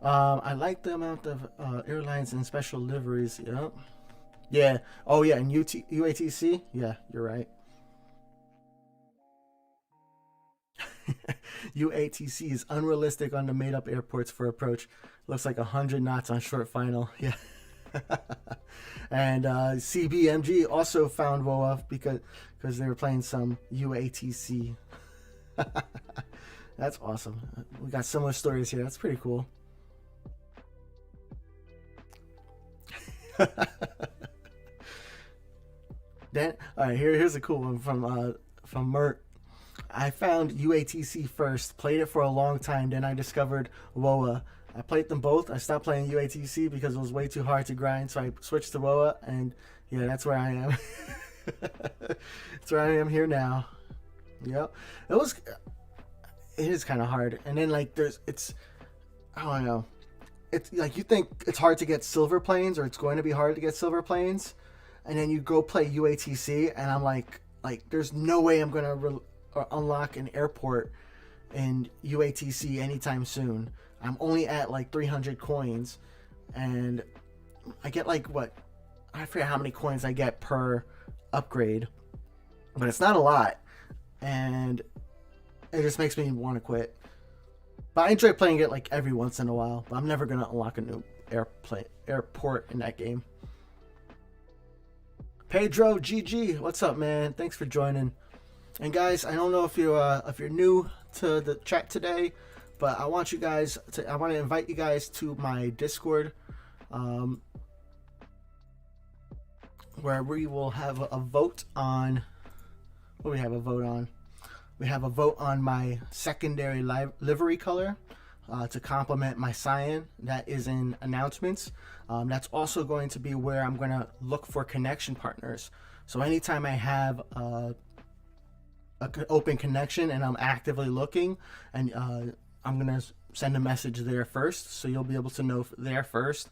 I like the amount of airlines and special liveries. Yep. Yeah. Oh, yeah. And UATC? Yeah, you're right. UATC is unrealistic on the made up airports for approach. Looks like 100 knots on short final. Yeah. And CBMG also found WoA because they were playing some UATC. That's awesome. We got similar stories here. That's pretty cool. Then, all right, here's a cool one from Mert. I found UATC first, played it for a long time, then I discovered WoA. I played them both. I stopped playing UATC because it was way too hard to grind, so I switched to WoA, and yeah, that's where I am. That's where I am here now. Yep. It is kind of hard, and then like I don't know. It's like you think it's hard to get silver planes, or it's going to be hard to get silver planes, and then you go play UATC, and I'm like there's no way I'm gonna unlock an airport in UATC anytime soon. I'm only at like 300 coins, and I get like I forget how many coins I get per upgrade, but it's not a lot, and it just makes me want to quit. But I enjoy playing it like every once in a while, but I'm never gonna unlock a new airport in that game. Pedro GG, what's up, man? Thanks for joining. And guys, I don't know if you're new to the chat today, but I want to invite you guys to my Discord, where we will have a vote on what we have a vote on. We have a vote on my secondary livery color to complement my cyan. That is in announcements. That's also going to be where I'm going to look for connection partners. So anytime I have an open connection and I'm actively looking, and I'm going to send a message there first, so you'll be able to know there first.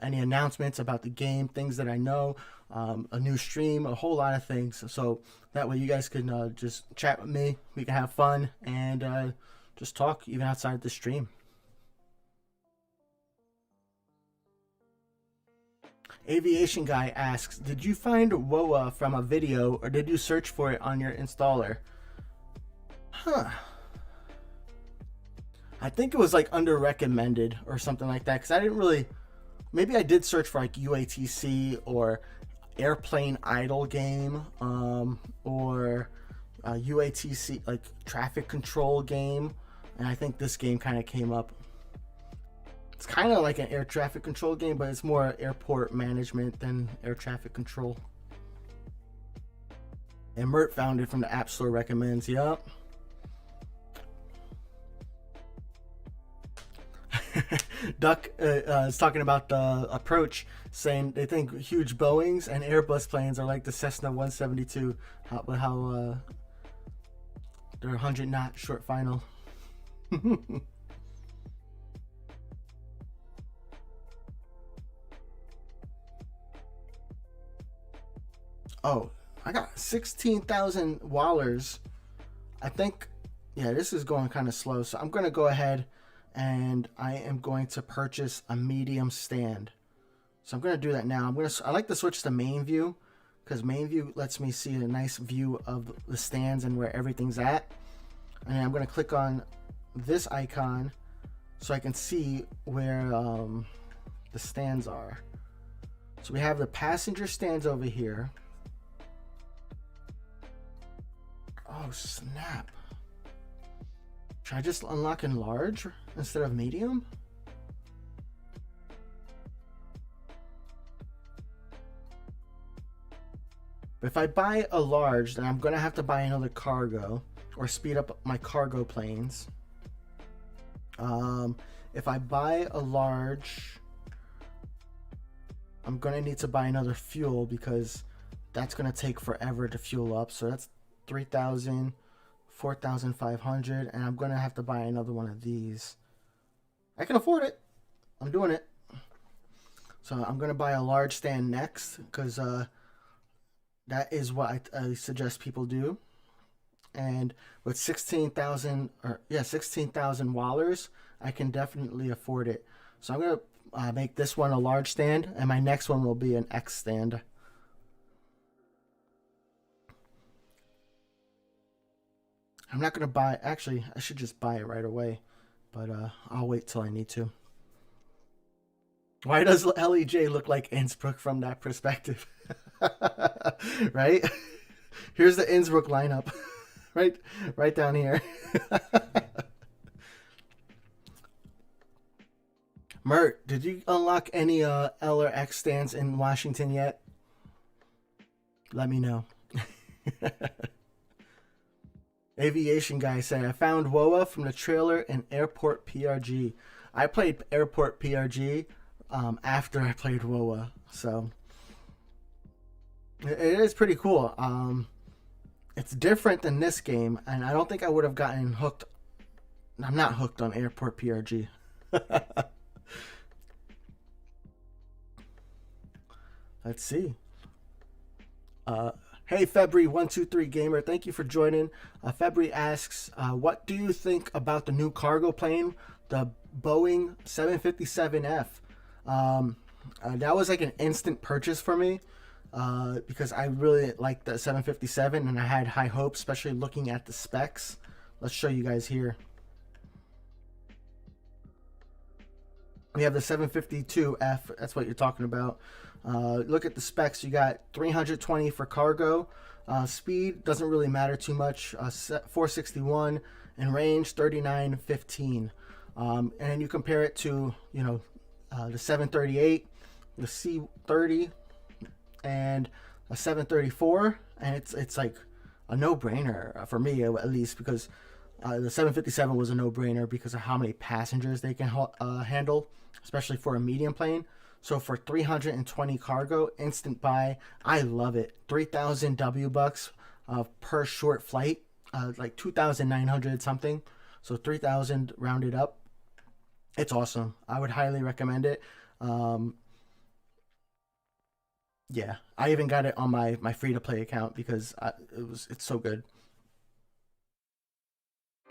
Any announcements about the game, things that I know, a new stream, a whole lot of things. So that way you guys can just chat with me. We can have fun and just talk even outside the stream. Aviation Guy asks, did you find WoA from a video or did you search for it on your installer? Huh. I think it was like under recommended or something like that, because I didn't really... Maybe I did search for like UATC or airplane idle game, or UATC like traffic control game, and I think this game kind of came up. It's kind of like an air traffic control game, but it's more airport management than air traffic control. And Mert found it from the App Store recommends. Yup. Duck is talking about the approach, saying they think huge Boeings and Airbus planes are like the Cessna 172. How they're 100 knot short final. Oh, I got 16,000 Wallers. I think, yeah, this is going kind of slow, so I'm going to go ahead and I am going to purchase a medium stand. So I'm going to do that now. I like to switch to main view, because main view lets me see a nice view of the stands and where everything's at. And I'm going to click on this icon so I can see where the stands are. So we have the passenger stands over here. Oh, snap. Should I just unlock in large instead of medium? But if I buy a large, then I'm going to have to buy another cargo or speed up my cargo planes. If I buy a large, I'm going to need to buy another fuel because that's going to take forever to fuel up. So that's 3,000, 4,500, and I'm gonna have to buy another one of these. I can afford it. I'm doing it. So I'm gonna buy a large stand next, because that is what I suggest people do. And with 16,000 Wallers, I can definitely afford it. So I'm gonna make this one a large stand, and my next one will be an X stand. I'm not gonna buy. Actually, I should just buy it right away, but I'll wait till I need to. Why does LEJ look like Innsbruck from that perspective? Right? Here's the Innsbruck lineup. right down here. Mert, did you unlock any L or X stands in Washington yet? Let me know. Aviation guy said, I found WOA from the trailer in Airport PRG. I played Airport PRG after I played WOA, so it is pretty cool. It's different than this game, and I don't think I would have gotten hooked. I'm not hooked on Airport PRG. Let's see. Hey, February123 Gamer, thank you for joining. February asks, what do you think about the new cargo plane, the Boeing 757F? That was like an instant purchase for me because I really liked the 757 and I had high hopes, especially looking at the specs. Let's show you guys here. We have the 752F, that's what you're talking about. Look at the specs. You got 320 for cargo. Speed doesn't really matter too much. 461 and range 3915. And then you compare it to the 738, the C30, and a 734, and it's like a no-brainer for me at least, because the 757 was a no-brainer because of how many passengers they can handle, especially for a medium plane. So for 320 cargo, instant buy. I love it. 3,000 W bucks per short flight, like 2,900 something. So 3,000 rounded up. It's awesome. I would highly recommend it. Yeah, I even got it on my free-to-play account because it's so good.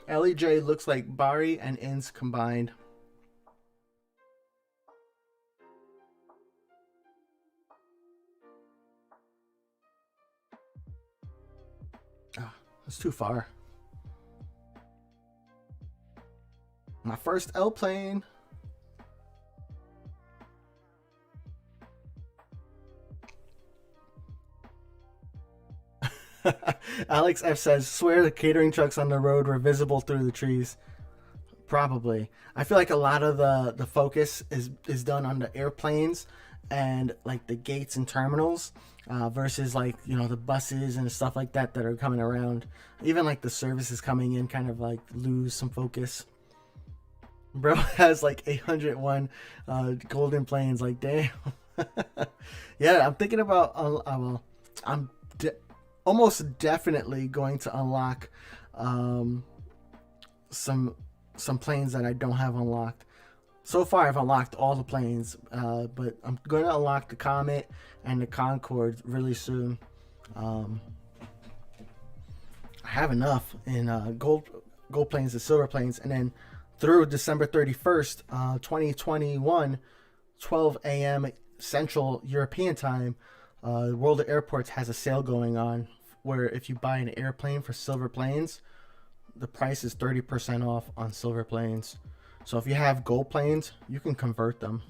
LEJ looks like Bari and Inns combined. Oh, that's too far. My first L plane. Alex F says, swear the catering trucks on the road were visible through the trees. Probably. I feel like a lot of the focus is done on the airplanes and like the gates and terminals versus like the buses and stuff like that are coming around. Even like the services coming in kind of like lose some focus. Bro has like 801 golden planes. Like, damn. Yeah, I'm thinking about I'm almost definitely going to unlock some planes that I don't have unlocked. So far I've unlocked all the planes, but I'm going to unlock the Comet and the Concorde really soon. I have enough in gold planes and silver planes, and then through December 31st, 2021, 12 a.m. Central European time, World of Airports has a sale going on where if you buy an airplane for silver planes, the price is 30% off on silver planes. So if you have gold planes, you can convert them.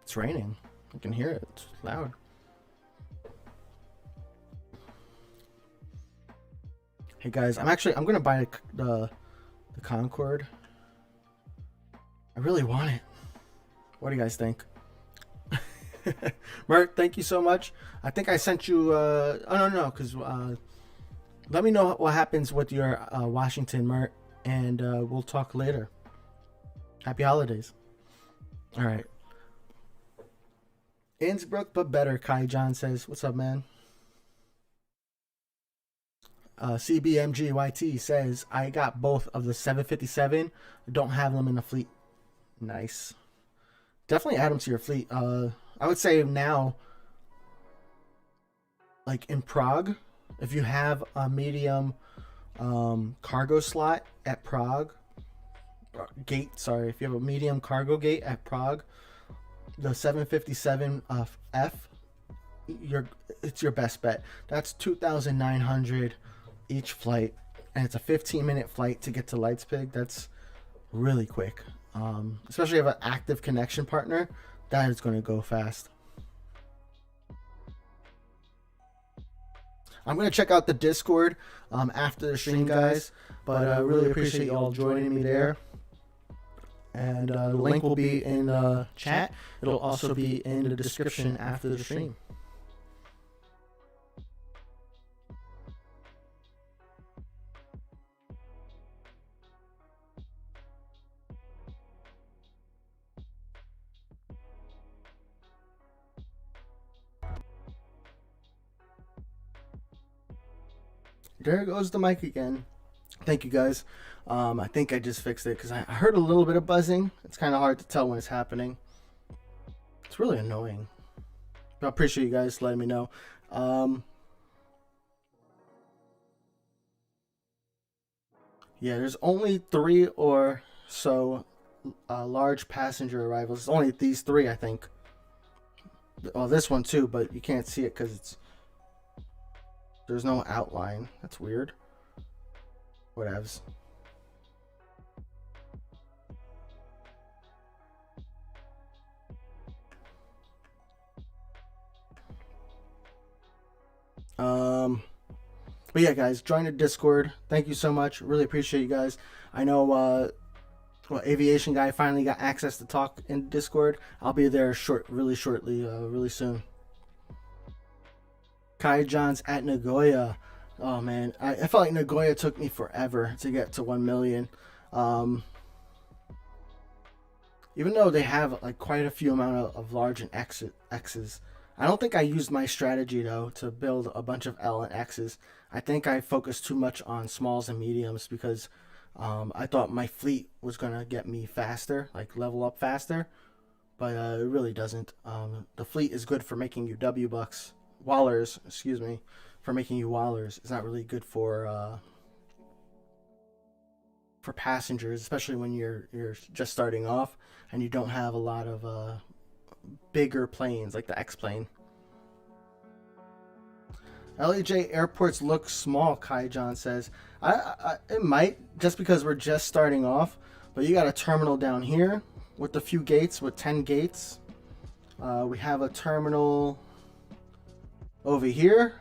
It's raining. I can hear it. It's loud. Hey guys, I'm gonna buy the Concorde. I really want it. What do you guys think? Mert, thank you so much. I think I sent you oh no, because let me know what happens with your Washington, Mert, and we'll talk later. Happy holidays. All right. Innsbruck, but better, Kai John says. What's up, man? CBMGYT says, I got both of the 757. Don't have them in the fleet. Nice. Definitely add them to your fleet. I would say now, like in Prague, if you have a medium cargo slot at Prague, gate, sorry, if you have a medium cargo gate at Prague, the 757 F, it's your best bet. That's 2,900 each flight, and it's a 15-minute flight to get to Leipzig. That's really quick, especially if you have an active connection partner. That is going to go fast. I'm going to check out the Discord after the stream, guys, but I really appreciate you all joining me there. And the link will be in the chat. It'll also be in the description after the stream. There goes the mic again. Thank you, guys. I think I just fixed it because I heard a little bit of buzzing. It's kind of hard to tell when it's happening. It's really annoying. I appreciate you guys letting me know. Yeah, there's only 3 or so large passenger arrivals. It's only these 3, I think. Oh, this one too, but you can't see it because there's no outline. That's weird. Whatevs. But yeah, guys, join the Discord. Thank you so much. Really appreciate you guys. I know Aviation Guy finally got access to talk in Discord. I'll be there really shortly, really soon. Kai John's at Nagoya. Oh man, I felt like Nagoya took me forever to get to 1 million. Even though they have like quite a few amount of large and X's. I don't think I used my strategy though to build a bunch of L and X's. I think I focused too much on smalls and mediums because I thought my fleet was gonna get me faster, like level up faster, but it really doesn't. The fleet is good for making you W bucks, Wallers, excuse me, for making you Wallers. It's not really good for passengers, especially when you're just starting off and you don't have a lot of bigger planes like the X plane. LEJ airports look small, Kai John says. It might, just because we're just starting off, but you got a terminal down here with a few gates, with 10 gates. We have a terminal over here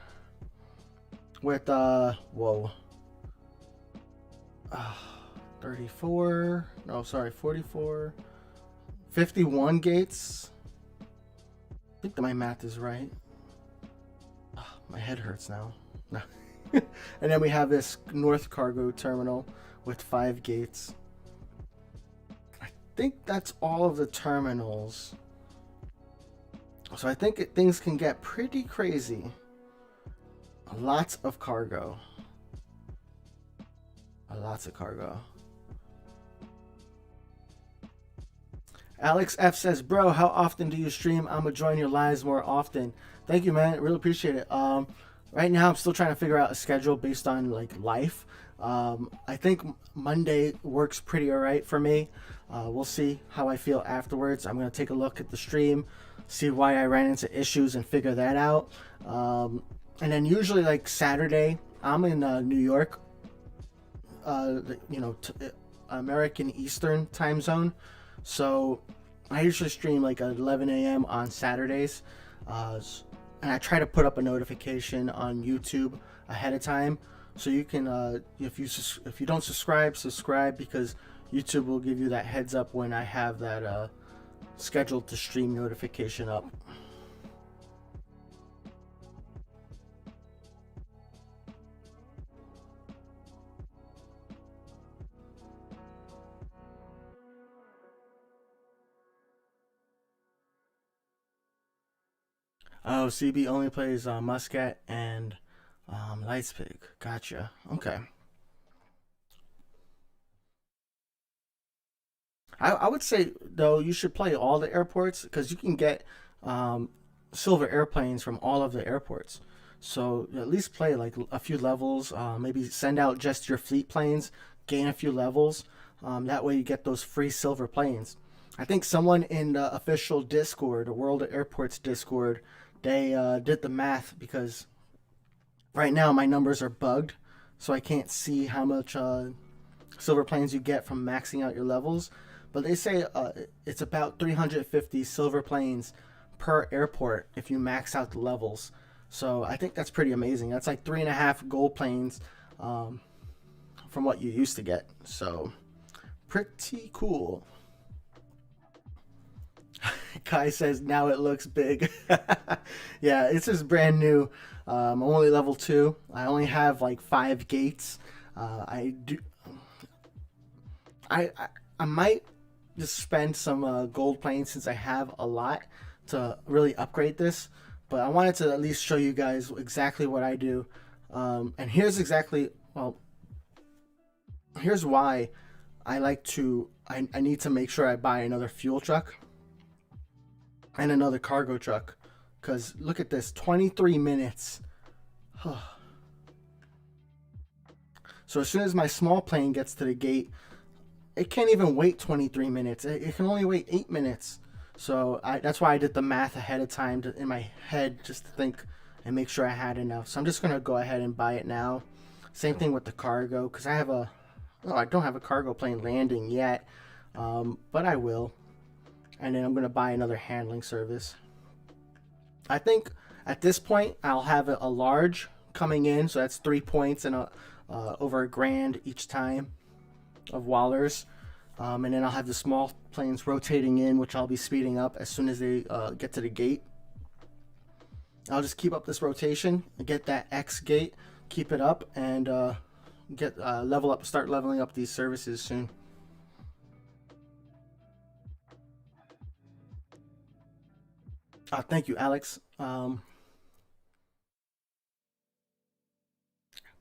with 34, no, sorry, 44, 51 gates. I think that my math is right. My head hurts now. No. And then we have this North Cargo Terminal with 5 gates. I think that's all of the terminals. So I think things can get pretty crazy. Lots of cargo. Lots of cargo. Alex F says, bro, how often do you stream? I'm gonna join your lives more often. Thank you, man. Really appreciate it. Right now I'm still trying to figure out a schedule based on like life. I think Monday works pretty alright for me. We'll see how I feel afterwards. I'm gonna take a look at the stream, see why I ran into issues and figure that out. And then usually like Saturday, I'm in New York, American Eastern time zone. So I usually stream like at 11 a.m. on Saturdays, and I try to put up a notification on YouTube ahead of time, so you can if you don't subscribe, because YouTube will give you that heads up when I have that scheduled to stream notification up. Oh, CB only plays Muscat and Leipzig. Gotcha. Okay. I would say though you should play all the airports because you can get um, silver airplanes from all of the airports. So at least play like a few levels. Maybe send out just your fleet planes, gain a few levels. That way you get those free silver planes. I think someone in the official Discord, the World of Airports Discord, they did the math because right now my numbers are bugged, so I can't see how much silver planes you get from maxing out your levels. But they say it's about 350 silver planes per airport if you max out the levels. So I think that's pretty amazing. That's like 3.5 gold planes um, from what you used to get. So pretty cool. Kai says now it looks big. Yeah, it's just brand new. I'm only level 2. I only have like 5 gates. I do. I might just spend some gold planes since I have a lot to really upgrade this. But I wanted to at least show you guys exactly what I do. And here's exactly, well, here's why I like to, I need to make sure I buy another fuel truck and another cargo truck. Because look at this, 23 minutes. So as soon as my small plane gets to the gate, it can't even wait 23 minutes. It can only wait 8 minutes. So that's why I did the math ahead of time in my head just to think and make sure I had enough. So I'm just going to go ahead and buy it now. Same thing with the cargo because I have I don't have a cargo plane landing yet, but I will. And then I'm going to buy another handling service. I think at this point I'll have a large coming in. So that's 3 points and over $1,000 each time of Wallers. And then I'll have the small planes rotating in, which I'll be speeding up as soon as they get to the gate. I'll just keep up this rotation, get that X gate, keep it up, and start leveling up these services soon. Thank you, Alex.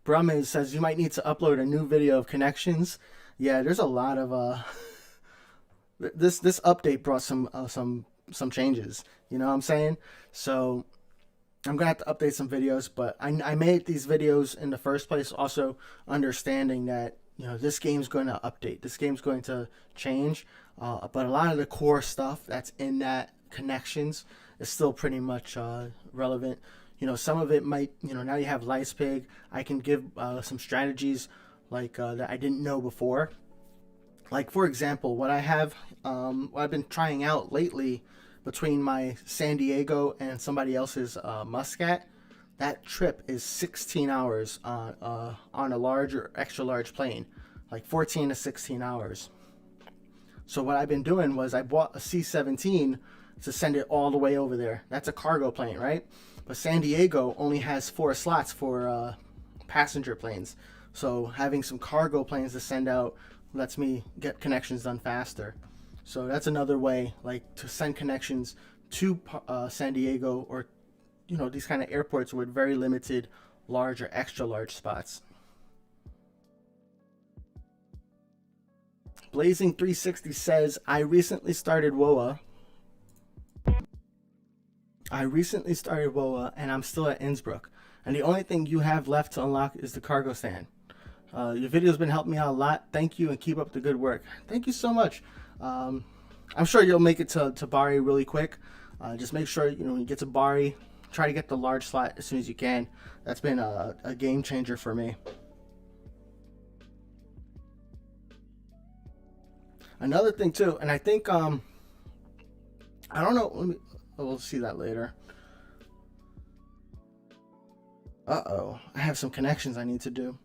Brahma says you might need to upload a new video of connections. Yeah, there's a lot of this update brought some changes. You know what I'm saying? So I'm gonna have to update some videos, but I made these videos in the first place also understanding that this game's going to update. This game's going to change, but a lot of the core stuff that's in that connections is still pretty much relevant. Some of it might, now you have Leipzig. I can give some strategies like that I didn't know before. Like for example, what I've been trying out lately between my San Diego and somebody else's Muscat. That trip is 16 hours on a large or extra large plane, like 14 to 16 hours. So what I've been doing was I bought a C-17 to send it all the way over there. That's a cargo plane, right? But San Diego only has 4 slots for passenger planes. So having some cargo planes to send out lets me get connections done faster. So that's another way, like to send connections to San Diego or these kind of airports with very limited large or extra large spots. Blazing 360 says, I recently started WOA and I'm still at Innsbruck. And the only thing you have left to unlock is the cargo stand. Your video's been helping me out a lot. Thank you and keep up the good work. Thank you so much. I'm sure you'll make it to Bari really quick. Just make sure when you get to Bari, try to get the large slot as soon as you can. That's been a game changer for me. Another thing too, and I think I don't know. We'll see that later. I have some connections I need to do.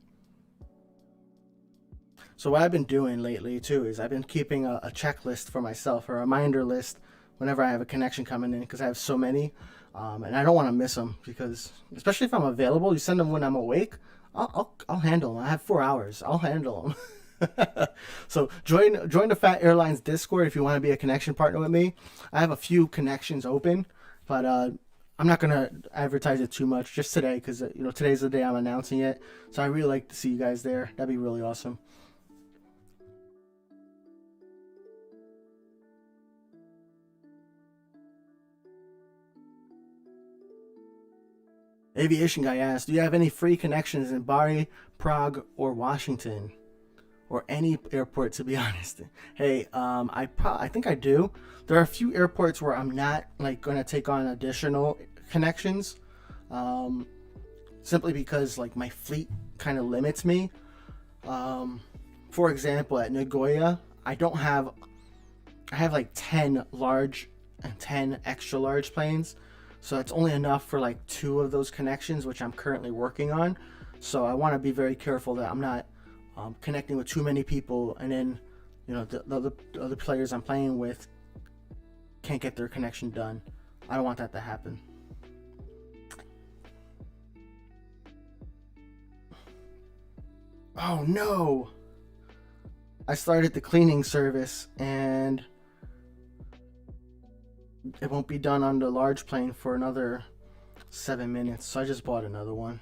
So what I've been doing lately too is I've been keeping a checklist for myself, a reminder list whenever I have a connection coming in, because I have so many, and I don't want to miss them, because especially if I'm available, you send them when I'm awake, I'll handle them. I have 4 hours. I'll handle them. So join the Fat Airlines Discord if you want to be a connection partner with me. I have a few connections open, but I'm not gonna advertise it too much just today because today's the day I'm announcing it. So I really like to see you guys there. That'd be really awesome. Aviation guy asked, "Do you have any free connections in Bari, Prague, or Washington, or any airport?" To be honest, hey, I think I do. There are a few airports where I'm not like going to take on additional connections, um, simply because like my fleet kind of limits me. Um, for example, at Nagoya, I don't have. I have like 10 large and 10 extra large planes. So it's only enough for like two of those connections, which I'm currently working on. So I want to be very careful that I'm not connecting with too many people, and then the other players I'm playing with can't get their connection done. I don't want that to happen. Oh no! I started the cleaning service and it won't be done on the large plane for another 7 minutes. So I just bought another one.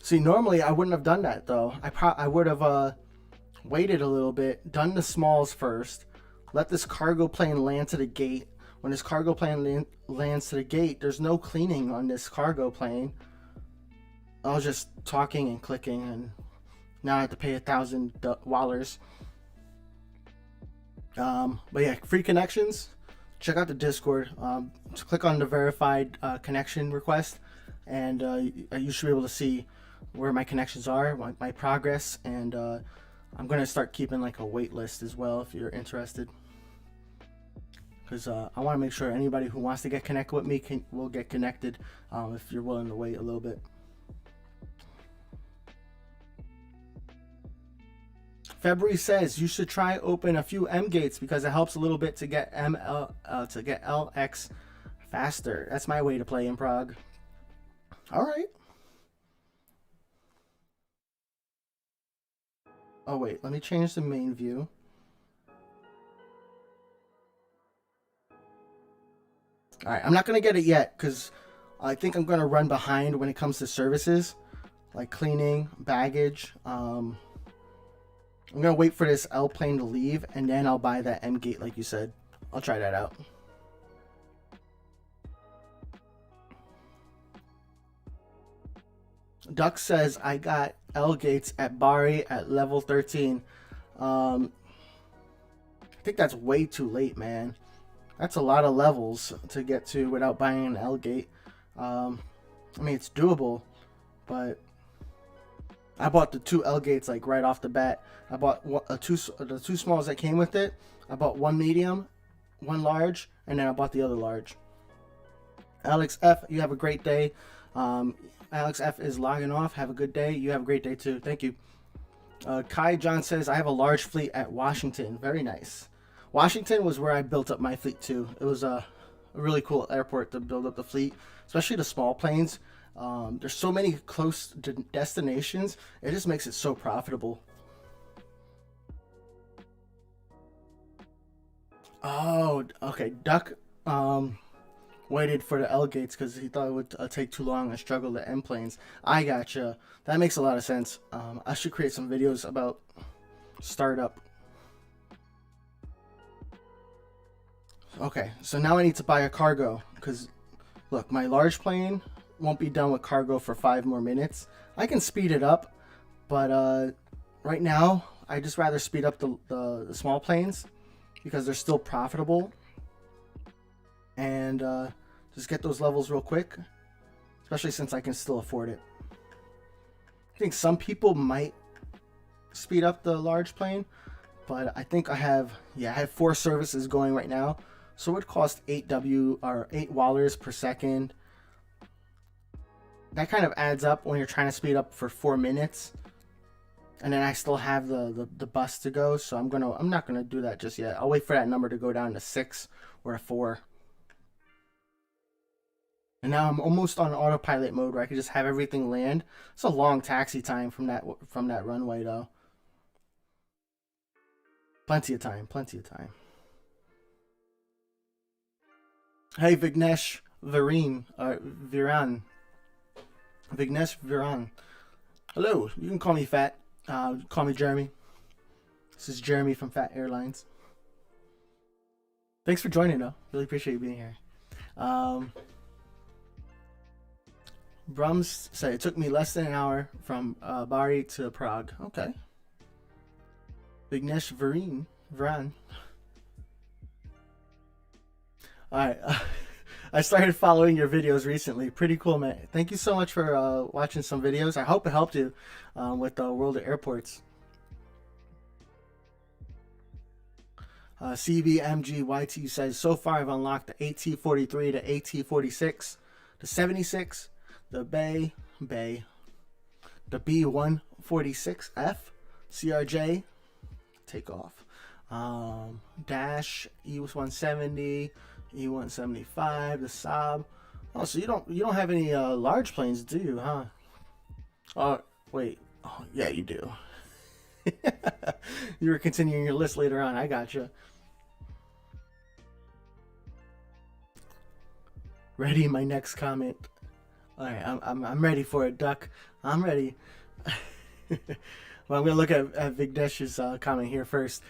See, normally I wouldn't have done that though. I would have waited a little bit, done the smalls first, let this cargo plane land to the gate. When this cargo plane lands to the gate, there's no cleaning on this cargo plane. I was just talking and clicking, and now I have to pay $1,000. But yeah, free connections. Check out the Discord. Just click on the verified connection request, and you should be able to see where my connections are, my progress, and I'm gonna start keeping like a wait list as well if you're interested, because I want to make sure anybody who wants to get connected with me will get connected, if you're willing to wait a little bit. February says you should try open a few M gates because it helps a little bit to get LX faster. That's my way to play in Prague. All right. Oh wait, let me change the main view. All right, I'm not gonna get it yet because I think I'm gonna run behind when it comes to services like cleaning, baggage. I'm gonna wait for this L plane to leave, and then I'll buy that M gate like you said. I'll try that out. Duck says I got L gates at Bari at level 13. I think that's way too late, man. That's a lot of levels to get to without buying an L gate. I mean, it's doable, but I bought the two L gates like right off the bat. I bought the two smalls that came with it. I bought one medium, one large, and then I bought the other large. Alex F, you have a great day. Alex F is logging off. Have a good day. You have a great day too. Thank you. Kai John says I have a large fleet at Washington. Very nice. Washington was where I built up my fleet too. It was a really cool airport to build up the fleet, especially the small planes. There's so many close destinations. It just makes it so profitable. Oh, okay. Duck waited for the L gates because he thought it would take too long and struggle the M planes. I gotcha. That makes a lot of sense. I should create some videos about startup. Okay, so now I need to buy a cargo because look, my large plane won't be done with cargo for 5 more minutes. I can speed it up, but right now I just rather speed up the small planes because they're still profitable, and just get those levels real quick, especially since I can still afford it. I think some people might speed up the large plane, but I think I have 4 services going right now, so it would cost 8 wallers per second. That kind of adds up when you're trying to speed up for 4 minutes, and then I still have the bus to go, so I'm not gonna do that just yet. I'll wait for that number to go down to 6 or a 4. And now I'm almost on autopilot mode where I can just have everything land. It's a long taxi time from that runway though. Plenty of time, plenty of time. Hey, Vignesh Viran, Viran. Vignesh Viran. Hello, you can call me Fat. Call me Jeremy. This is Jeremy from Fat Airlines. Thanks for joining, though. Really appreciate you being here. Um, Brums said it took me less than an hour from Bari to Prague. Okay. Vignesh Viran. Alright. I started following your videos recently. Pretty cool, man. Thank you so much for watching some videos. I hope it helped you with the world of airports. CBMGYT says, so far I've unlocked the AT-43 to AT-46, the 76, the the B-146F, CRJ, takeoff, Dash, E-170, E-175, the Saab. Oh, so you don't have any large planes, do you, huh? Oh, wait. Oh, yeah, you do. You were continuing your list later on. I gotcha. Ready? My next comment. All right, I'm ready for it, Duck. I'm ready. Well, I'm gonna look at Vignesh's comment here first.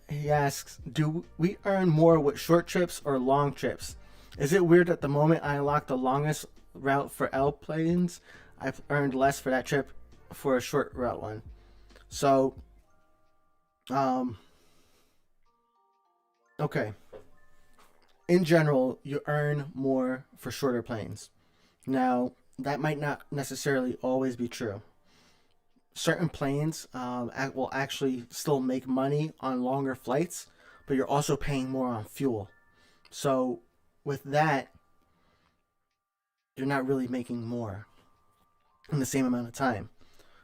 He asks, "Do we earn more with short trips or long trips? Is it weird that the moment I unlock the longest route for L planes, I've earned less for that trip for a short route one?" So, um, okay. In general, you earn more for shorter planes. Now, that might not necessarily always be true. Certain planes will actually still make money on longer flights, but you're also paying more on fuel. So, with that, you're not really making more in the same amount of time.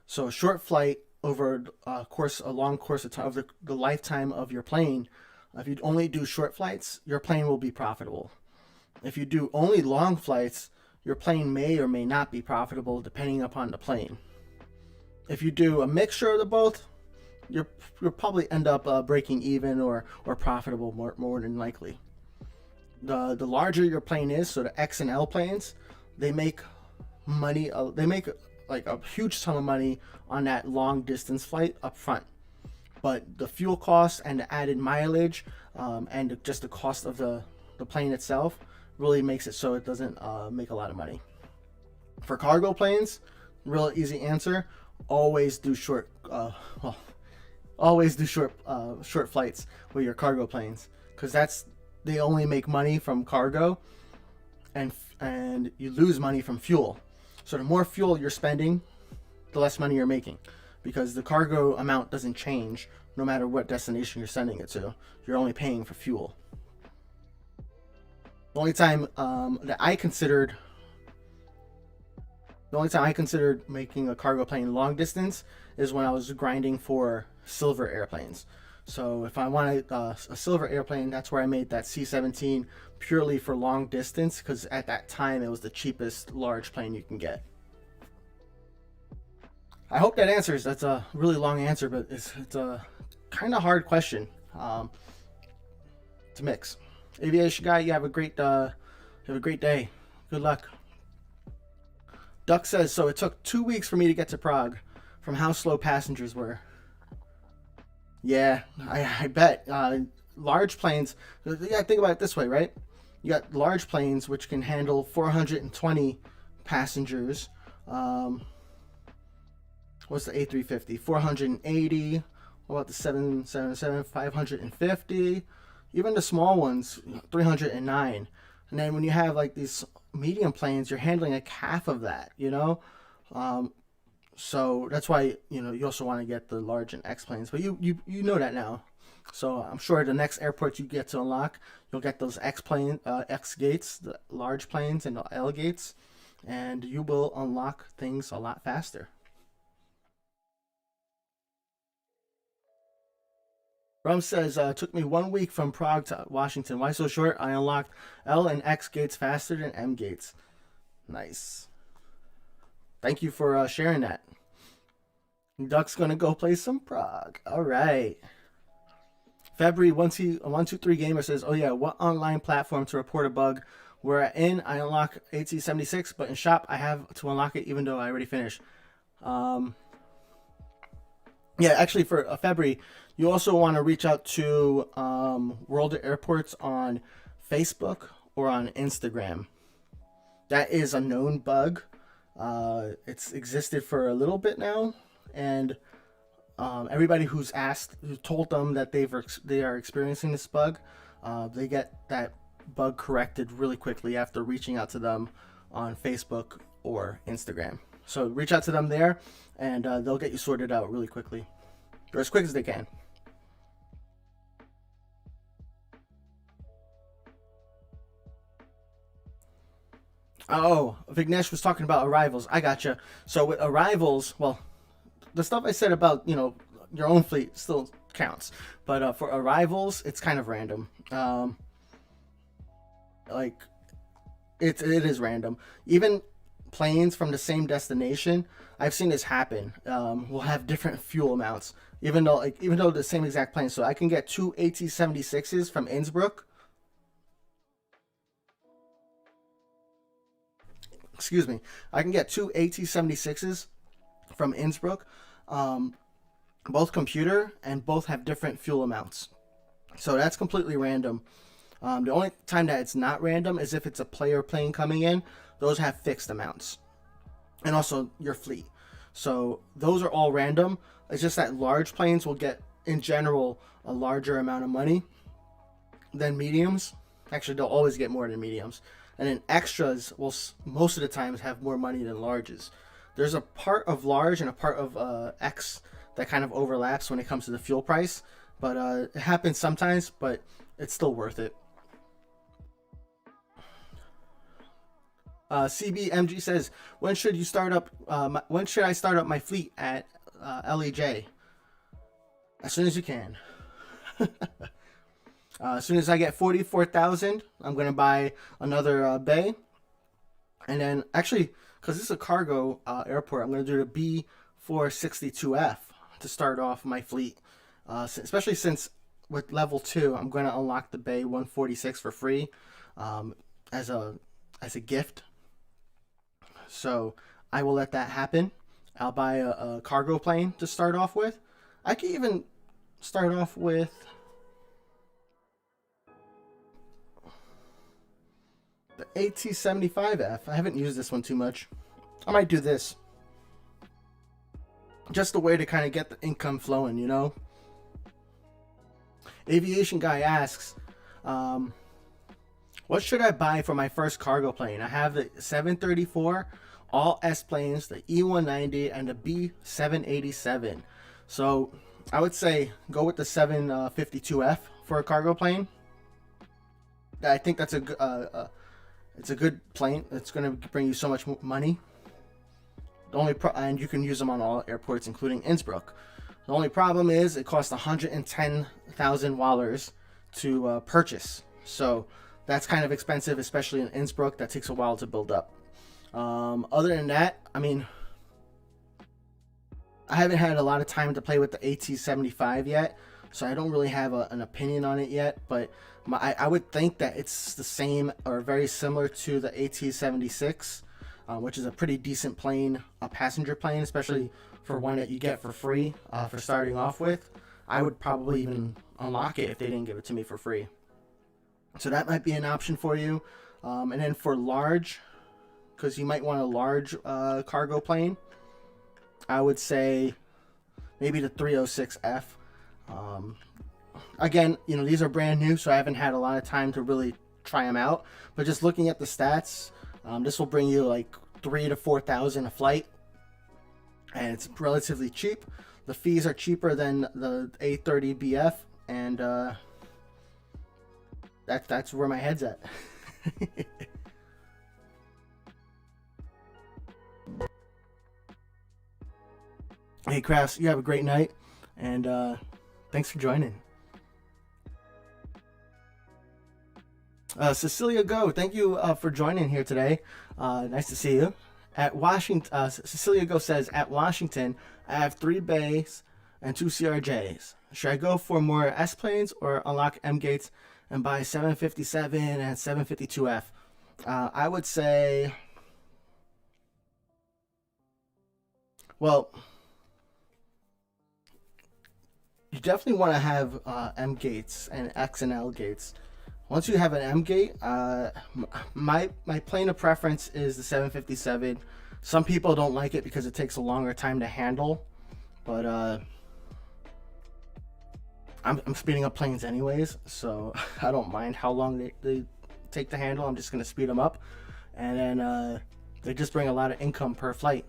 So, a short flight over a long course of time, of the lifetime of your plane, if you only do short flights, your plane will be profitable. If you do only long flights, your plane may or may not be profitable depending upon the plane. If you do a mixture of the both, you'll probably end up breaking even or profitable more than likely. The larger your plane is, so the X and L planes, they make money. They make like a huge sum of money on that long distance flight up front. But the fuel costs and the added mileage and just the cost of the plane itself really makes it so it doesn't make a lot of money. For cargo planes, real easy answer: always do short. Always do short flights with your cargo planes, because they only make money from cargo, and you lose money from fuel. So the more fuel you're spending, the less money you're making, because the cargo amount doesn't change no matter what destination you're sending it to. You're only paying for fuel. The only time I considered making a cargo plane long distance is when I was grinding for silver airplanes. So if I wanted a silver airplane, that's where I made that C-17 purely for long distance, because at that time it was the cheapest large plane you can get. I hope that answers. That's a really long answer, but it's a kind of hard question to mix. Aviation guy, you have a great day. Good luck. Duck says, so it took 2 weeks for me to get to Prague from how slow passengers were. Yeah, I bet. Large planes, you gotta think about it this way, right? You got large planes which can handle 420 passengers. What's the A350? 480. What about the 777? 550. Even the small ones, 309. And then when you have like these medium planes, you're handling like half of that, so that's why you also want to get the large and X planes, but you know that now. So I'm sure the next airport you get to unlock, you'll get those X gates, the large planes, and the L gates, and you will unlock things a lot faster. Rum says, took me 1 week from Prague to Washington. Why so short? I unlocked L and X gates faster than M gates. Nice. Thank you for sharing that. Duck's gonna go play some Prague. All right. February 123 Gamer says, "Oh yeah, what online platform to report a bug? Where in I unlock AT76, but in shop I have to unlock it even though I already finished." Yeah, actually for February, you also want to reach out to World of Airports on Facebook or on Instagram. That is a known bug. It's existed for a little bit now, and everybody who told them that they are experiencing this bug, they get that bug corrected really quickly after reaching out to them on Facebook or Instagram. So reach out to them there, and they'll get you sorted out really quickly, or as quick as they can. Oh, Vignesh was talking about arrivals. I gotcha. So with arrivals, well, the stuff I said about your own fleet still counts, but for arrivals, it's kind of random. Like it is random. Even planes from the same destination, I've seen this happen. Will have different fuel amounts, even though the same exact plane. So I can get two AT-76s from Innsbruck. Excuse me. I can get two AT-76s from Innsbruck, both computer, and both have different fuel amounts. So that's completely random. The only time that it's not random is if it's a player plane coming in. Those have fixed amounts, and also your fleet. So those are all random. It's just that large planes will get, in general, a larger amount of money than mediums. Actually, they'll always get more than mediums. And then extras will most of the times have more money than larges. There's a part of large and a part of X that kind of overlaps when it comes to the fuel price, but it happens sometimes, but it's still worth it. CBMG says, when should you start up? When should I start up my fleet at LEJ? As soon as you can. As soon as I get 44,000, I'm gonna buy another bay, and then actually, because this is a cargo airport, I'm gonna do the B462F to start off my fleet. Especially since with level 2, I'm gonna unlock the bay 146 for free as a gift. So I will let that happen. I'll buy a cargo plane to start off with. I can even start off with the AT-75F. I haven't used this one too much. I might do this. Just a way to kind of get the income flowing, you know? Aviation Guy asks, what should I buy for my first cargo plane? I have the 734, all S planes, the E190, and the B787. So I would say go with the 752F for a cargo plane. I think that's it's a good plane. It's going to bring you so much money. And you can use them on all airports, including Innsbruck. The only problem is it costs 110,000 wallers to purchase. So that's kind of expensive, especially in Innsbruck. That takes a while to build up. Other than that, I mean, I haven't had a lot of time to play with the AT-75 yet, so I don't really have an opinion on it yet, but I would think that it's the same or very similar to the AT-76, which is a pretty decent plane, a passenger plane, especially for one that you get for free for starting off with. I would probably even unlock it if they didn't give it to me for free. So that might be an option for you. And then for large, because you might want a large cargo plane, I would say maybe the 306F. Again, you know, these are brand new, so I haven't had a lot of time to really try them out. But just looking at the stats, this will bring you like 3,000 to 4,000 a flight, and it's relatively cheap. The fees are cheaper than the A30BF, and that's where my head's at. Hey Crafts, you have a great night, and thanks for joining. Cecilia Go, thank you for joining here today. Nice to see you. At Washington, Cecilia Go says, at Washington, I have 3 bays and 2 CRJs. Should I go for more S planes or unlock M gates and buy 757 and 752F? I would say, well, you definitely want to have M gates and X and L gates. Once you have an M gate, my plane of preference is the 757. Some people don't like it because it takes a longer time to handle, but I'm speeding up planes anyways, so I don't mind how long they take to handle. I'm just gonna speed them up, and then they just bring a lot of income per flight.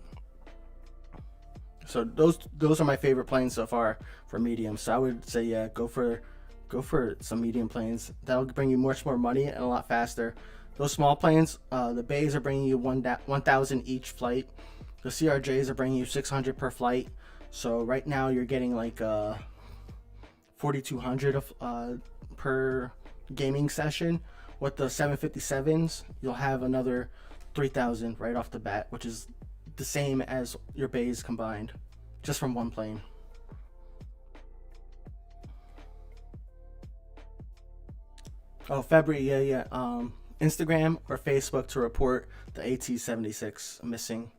So those are my favorite planes so far for medium. So I would say, yeah, go for some medium planes. That'll bring you much more money and a lot faster. Those small planes, the bays are bringing you 1,000 each flight. The CRJs are bringing you 600 per flight. So right now you're getting like 4,200 per gaming session. With the 757s, you'll have another 3,000 right off the bat, which is the same as your bays combined, just from one plane. Oh, February, yeah. Instagram or Facebook to report the AT-76 missing.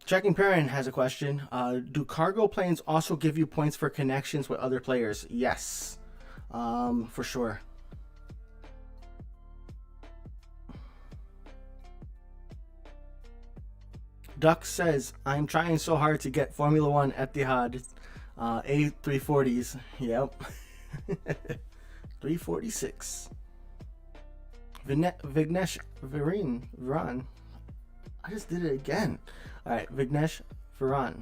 Checking Perrin has a question. Do cargo planes also give you points for connections with other players? Yes, for sure. Duck says, I'm trying so hard to get Formula One Etihad A340s. Yep. 346. Vignesh Viran. I just did it again. Alright, Vignesh Viran.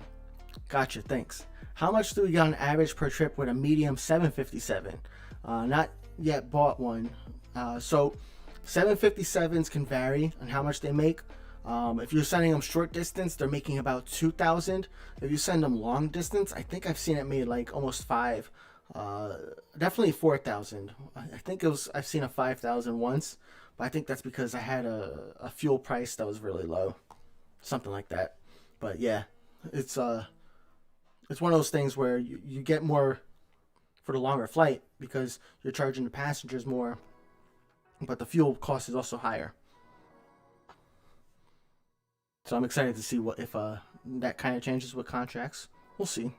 Gotcha, thanks. How much do we get on average per trip with a medium 757? Not yet bought one. So 757s can vary on how much they make. If you're sending them short distance, they're making about 2,000. If you send them long distance, I think I've seen it made like almost 5. Definitely 4,000. I think I've seen a 5,000 once, but I think that's because I had a fuel price that was really low, something like that. But yeah, it's one of those things where you get more for the longer flight because you're charging the passengers more, but the fuel cost is also higher. So I'm excited to see what if that kind of changes with contracts. We'll see.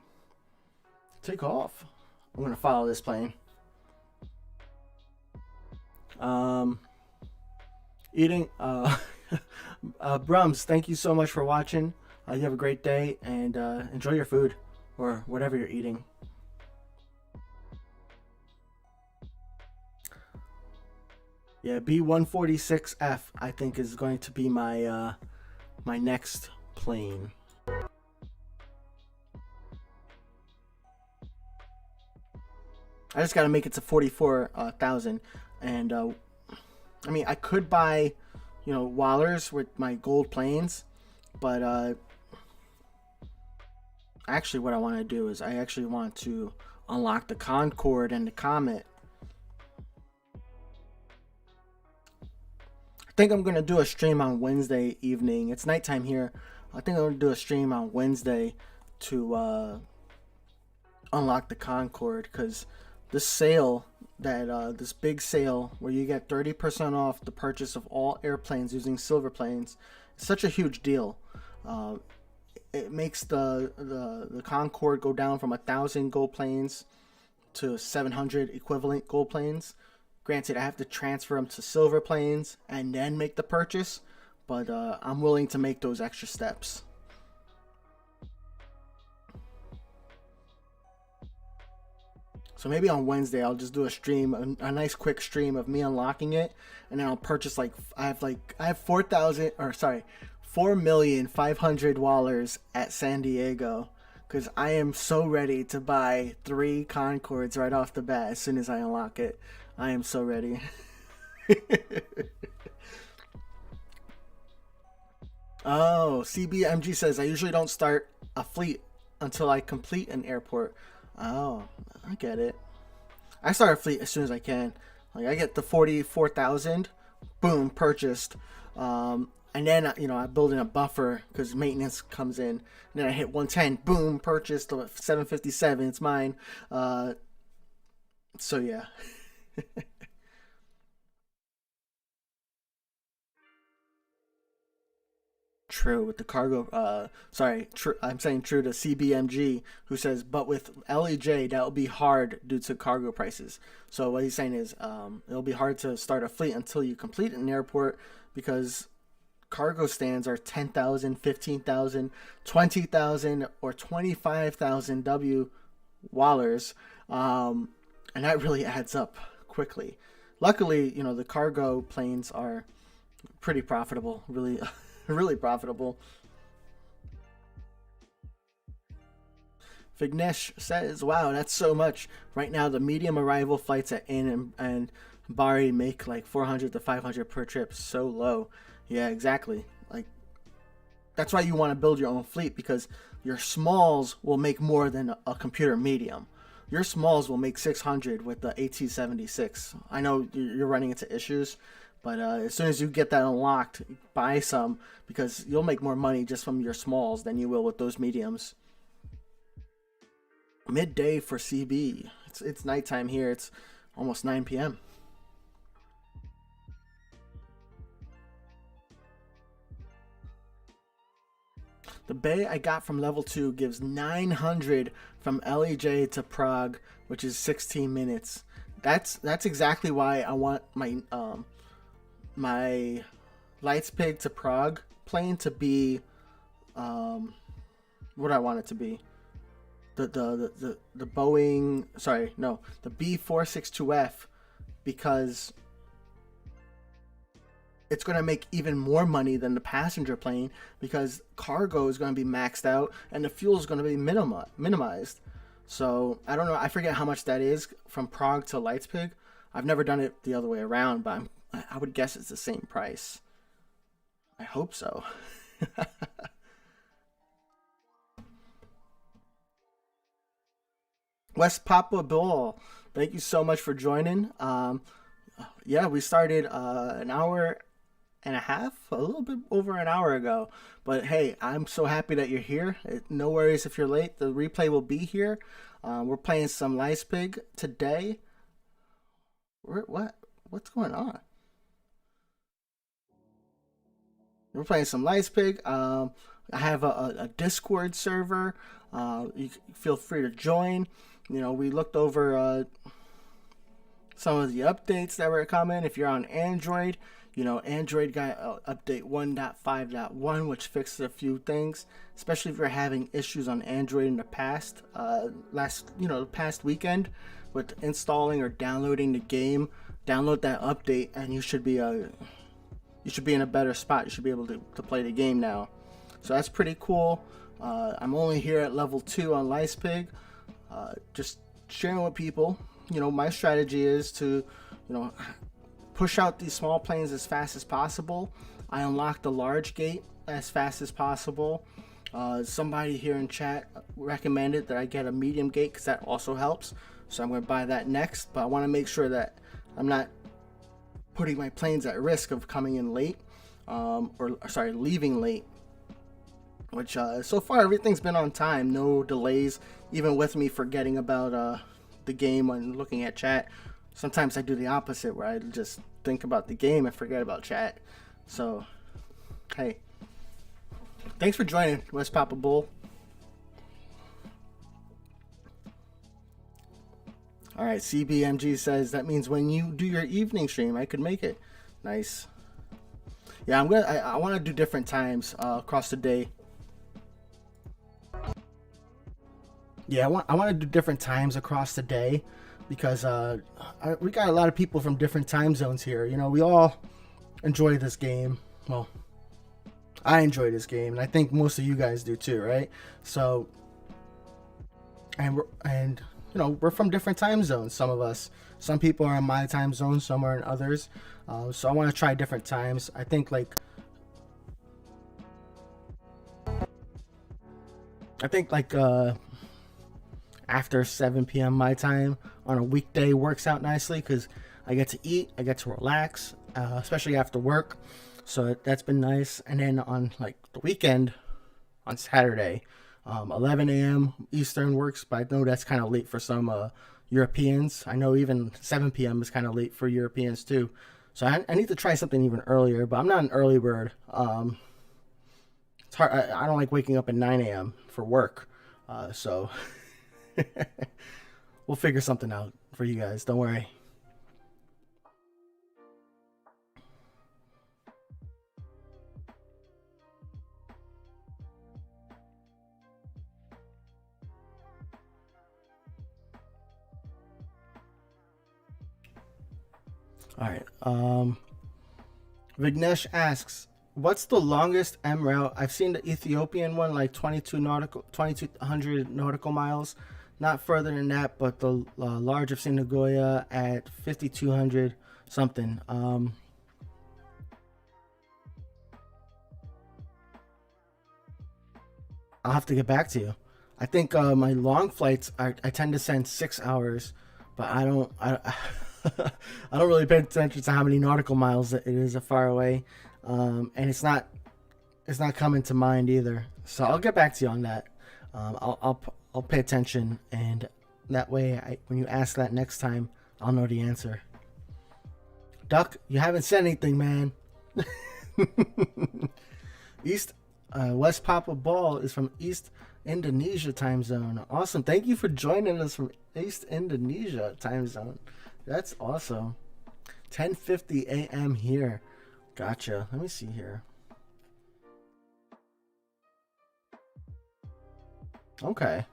Take off. I'm gonna follow this plane. Eating. Brums, thank you so much for watching. You have a great day and enjoy your food or whatever you're eating. Yeah, B146F I think is going to be my my next plane. I just got to make it to 44,000, and I mean I could buy, Wallers with my gold planes, but actually what I want to do is I actually want to unlock the Concorde and the Comet. I think I'm going to do a stream on Wednesday evening. It's nighttime here. I think I'm going to do a stream on Wednesday to unlock the Concorde, because this sale, this big sale where you get 30% off the purchase of all airplanes using silver planes, is such a huge deal. It makes the Concorde go down from 1,000 gold planes to 700 equivalent gold planes. Granted, I have to transfer them to silver planes and then make the purchase, but I'm willing to make those extra steps. So maybe on Wednesday I'll just do a stream, a nice quick stream of me unlocking it, and then I'll purchase I have 4,500,000 Wallers at San Diego, because I am so ready to buy 3 Concordes right off the bat as soon as I unlock it. I am so ready. Oh, CBMG says, I usually don't start a fleet until I complete an airport. Oh, I get it. I start a fleet as soon as I can. Like I get the 44,000, boom, purchased. And then I build in a buffer because maintenance comes in. And then I hit 110, boom, purchased 757. It's mine. So yeah. True with the cargo. Sorry, I'm saying true to CBMG, who says, but with LEJ that will be hard due to cargo prices. So what he's saying is, it'll be hard to start a fleet until you complete an airport because cargo stands are 10,000, 15,000, 20,000, or 25,000 W wallers, and that really adds up quickly. Luckily, the cargo planes are pretty profitable, really, really profitable. Vignesh says, "Wow, that's so much. Right now, the medium arrival flights at In and Bari make like 400 to 500 per trip. So low." Yeah, exactly. Like that's why you want to build your own fleet because your smalls will make more than a computer medium. Your smalls will make 600 with the AT-76. I know you're running into issues, but as soon as you get that unlocked, buy some because you'll make more money just from your smalls than you will with those mediums. Midday for CB. It's nighttime here. It's almost 9 p.m. The bay I got from level 2 gives 900 from LEJ to Prague, which is 16 minutes. That's exactly why I want my Leipzig to Prague plane to be what I want it to be. The Boeing, sorry, no, the B462F, because it's going to make even more money than the passenger plane because cargo is going to be maxed out and the fuel is going to be minimized. So I don't know. I forget how much that is from Prague to Leipzig. I've never done it the other way around, but I would guess it's the same price. I hope so. West Papa Bull, thank you so much for joining. Yeah, we started an hour and a half, a little bit over an hour ago. But hey, I'm so happy that you're here. No worries if you're late. The replay will be here. We're playing some Leipzig today. What's going on? We're playing some Leipzig. I have a Discord server. You feel free to join. We looked over some of the updates that were coming. If you're on Android, Android got update 1.5.1, which fixed a few things, especially if you're having issues on Android in the past, the past weekend with installing or downloading the game. Download that update and you should be in a better spot. You should be able to play the game now. So that's pretty cool. I'm only here at level 2 on Leipzig, just sharing with people. My strategy is to, push out these small planes as fast as possible. I unlock the large gate as fast as possible. Somebody here in chat recommended that I get a medium gate because that also helps. So I'm going to buy that next. But I want to make sure that I'm not putting my planes at risk of coming in late, leaving late. Which so far everything's been on time, no delays. Even with me forgetting about the game when looking at chat. Sometimes I do the opposite where I just think about the game and forget about chat. So, hey. Thanks for joining, West Papa Bull. Alright, CBMG says that means when you do your evening stream, I could make it. Nice. Yeah, I want to do different times across the day. Yeah, I want to do different times across the day because we got a lot of people from different time zones here. We all enjoy this game. Well, I enjoy this game, and I think most of you guys do too, right? So, we're from different time zones. Some of us, some people are in my time zone, some are in others. So I want to try different times. I think after 7 p.m. my time on a weekday works out nicely because I get to eat, I get to relax, especially after work. So that's been nice. And then on like the weekend, on Saturday, 11 a.m. Eastern works, but I know that's kind of late for some Europeans. I know even 7 p.m. is kind of late for Europeans too. So I need to try something even earlier, but I'm not an early bird. It's hard. I don't like waking up at 9 a.m. for work. So we'll figure something out for you guys. Don't worry. All right. Vignesh asks, "What's the longest M route? I've seen the Ethiopian one, like 2200 nautical miles. Not further than that, but the large I've seen Nagoya at 5200 something. I'll have to get back to you. I think my long flights, I tend to send 6 hours, but I don't really pay attention to how many nautical miles it is far away, and it's not coming to mind either. So I'll get back to you on that. I'll pay attention, and that way, when you ask that next time, I'll know the answer. Duck, you haven't said anything, man. East West Papa Ball is from East Indonesia time zone. Awesome. Thank you for joining us from East Indonesia time zone. That's awesome. 10:50 a.m. here. Gotcha. Let me see here. Okay.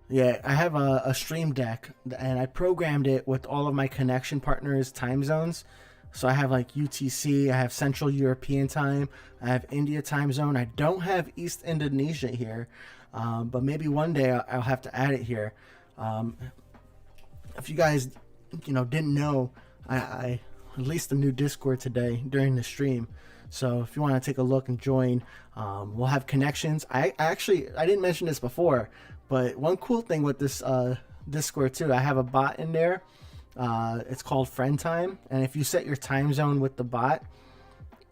Yeah, I have a Stream Deck, and I programmed it with all of my connection partners' time zones. So I have like UTC, I have Central European time, I have India time zone. I don't have East Indonesia here, but maybe one day I'll have to add it here. Um, if you guys, didn't know, I released a new Discord today during the stream. So if you want to take a look and join, we'll have connections. I didn't mention this before, but one cool thing with this Discord too, I have a bot in there. It's called Friend Time, and if you set your time zone with the bot,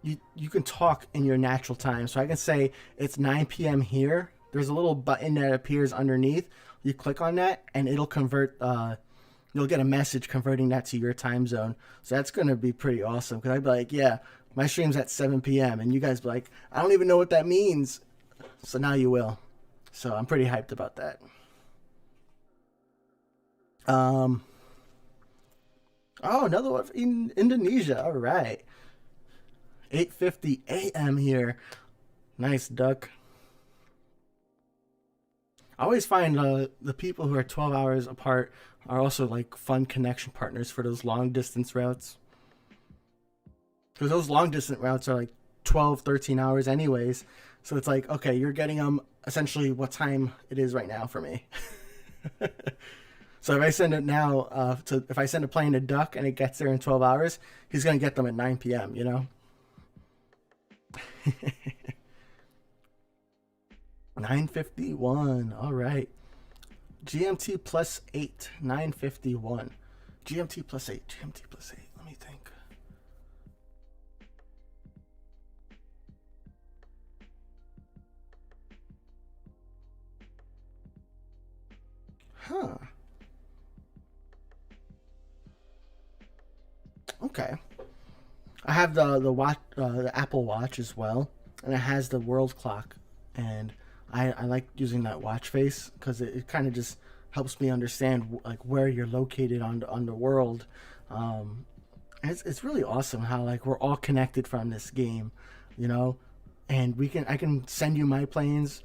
you can talk in your natural time. So I can say it's 9 p.m. here. There's a little button that appears underneath. You click on that, and it'll convert. You'll get a message converting that to your time zone. So that's gonna be pretty awesome. Cause I'd be like, yeah, my stream's at 7 p.m. and you guys be like, I don't even know what that means. So now you will. So I'm pretty hyped about that. Um. Oh, another one in Indonesia. All right. 8:50 a.m. here. Nice, Duck. I always find the people who are 12 hours apart are also like fun connection partners for those long distance routes. Because those long distance routes are like 12, 13 hours anyways. So it's like, okay, you're getting them essentially what time it is right now for me. So if I send it now, if I send a plane to Duck and it gets there in 12 hours, he's going to get them at 9 p.m., 9:51. All right. GMT plus 8. 9:51. GMT plus 8. GMT plus 8. Let me think. Huh. Okay. I have the watch, the Apple Watch as well, and it has the world clock, and I like using that watch face because it kind of just helps me understand like where you're located on the world. It's really awesome how like we're all connected from this game, you know, and I can send you my planes,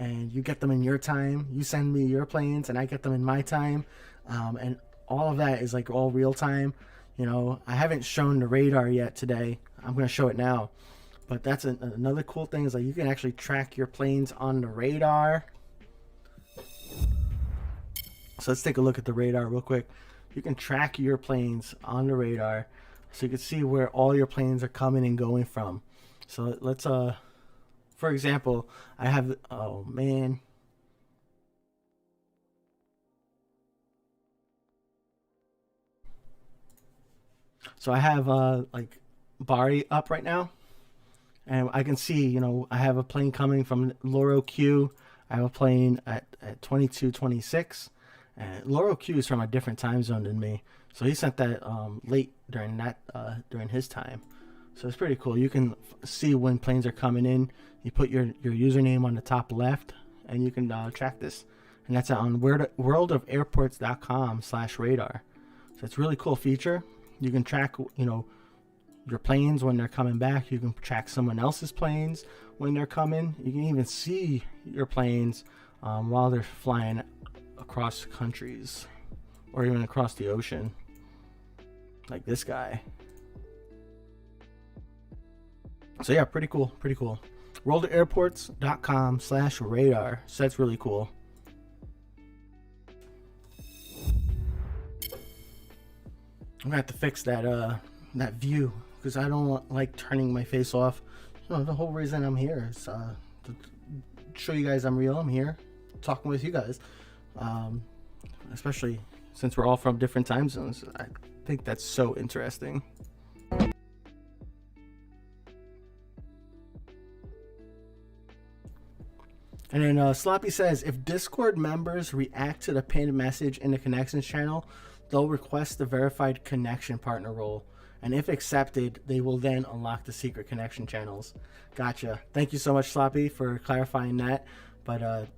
and you get them in your time. You send me your planes, and I get them in my time, and all of that is like all real time. I haven't shown the radar yet today. I'm going to show it now. But that's another cool thing is like you can actually track your planes on the radar. So let's take a look at the radar real quick. You can track your planes on the radar so you can see where all your planes are coming and going from. So let's for example, I have, oh man. So I have like Bari up right now. and I can see, you know, I have a plane coming from Loro Q. I have a plane at 22:26, and Loro Q is from a different time zone than me, so he sent that late during his time. So it's pretty cool. You can see when planes are coming in. You put your username on the top left, and you can track this. And that's on worldofairports.com/radar. So it's a really cool feature. You can track, you know, your planes when they're coming back. You can track someone else's planes when they're coming. You can even see your planes while they're flying across countries or even across the ocean, like this guy. So yeah, pretty cool, pretty cool. worldofairports.com/radar. So that's really cool. I'm gonna have to fix that that view, because I don't like turning my face off. You know, the whole reason I'm here is to show you guys I'm real. I'm here talking with you guys, especially since we're all from different time zones. I think that's so interesting. And then Sloppy says, if Discord members react to the pinned message in the connections channel, they'll request the verified connection partner role. And if accepted, they will then unlock the secret connection channels. Gotcha. Thank you so much, Sloppy, for clarifying that. But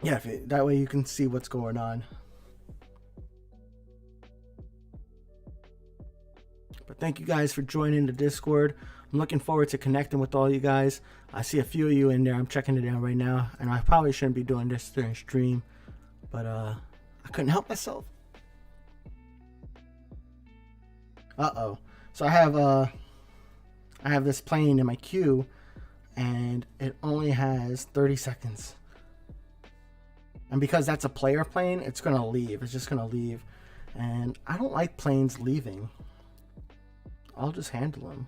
yeah, that way you can see what's going on. But thank you guys for joining the Discord. I'm looking forward to connecting with all you guys. I see a few of you in there. I'm checking it out right now. And I probably shouldn't be doing this during stream, but I couldn't help myself. Uh-oh. So I have this plane in my queue, and it only has 30 seconds. And because that's a player plane, it's going to leave. It's just going to leave. And I don't like planes leaving. I'll just handle them.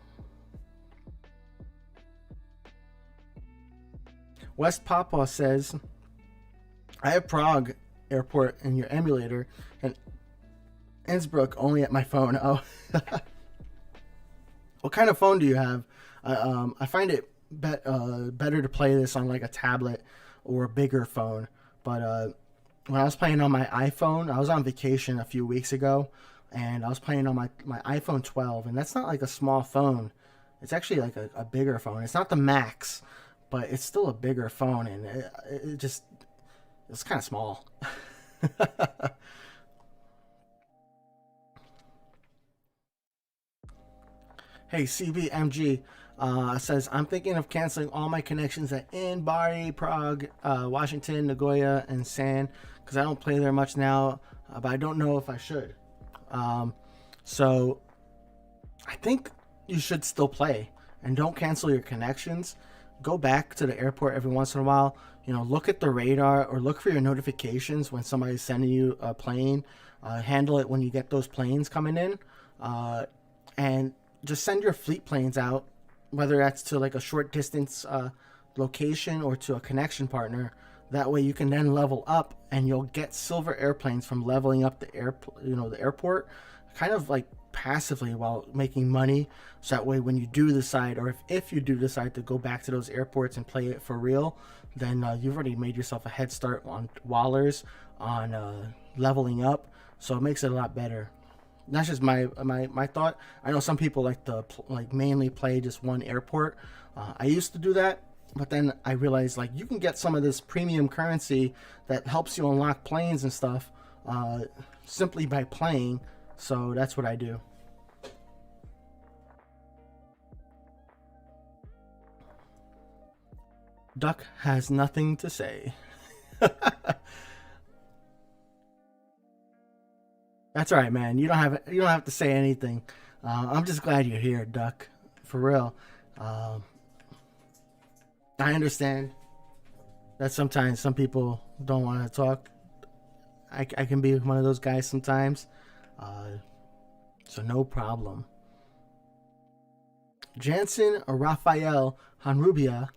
West Papa says, I have Prague airport in your emulator, and Innsbruck only at my phone. Oh. What kind of phone do you have? I find it better to play this on like a tablet or a bigger phone. But when I was playing on my iPhone, I was on vacation a few weeks ago, and I was playing on my iPhone 12, and that's not like a small phone. It's actually like a bigger phone. It's not the Max, but it's still a bigger phone, and it's kind of small. Hey, CBMG says, I'm thinking of canceling all my connections at Bari, Prague, Washington, Nagoya, and San, because I don't play there much now, but I don't know if I should. So I think you should still play, and don't cancel your connections. Go back to the airport every once in a while. You know, look at the radar or look for your notifications when somebody's sending you a plane. Handle it when you get those planes coming in, and just send your fleet planes out, whether that's to like a short distance location or to a connection partner. That way you can then level up, and you'll get silver airplanes from leveling up the airport, kind of like passively while making money. So that way when you do decide, or if you do decide to go back to those airports and play it for real, then you've already made yourself a head start on Wallers, on leveling up. So it makes it a lot better. That's just my thought. I know some people like to mainly play just one airport. I used to do that, but then I realized like you can get some of this premium currency that helps you unlock planes and stuff simply by playing. So that's what I do. Duck has nothing to say. That's all right, man. You don't have to say anything. I'm just glad you're here, Duck. For real. I understand that sometimes some people don't want to talk. I can be one of those guys sometimes. So no problem. Jansen Raphael Hanrubia.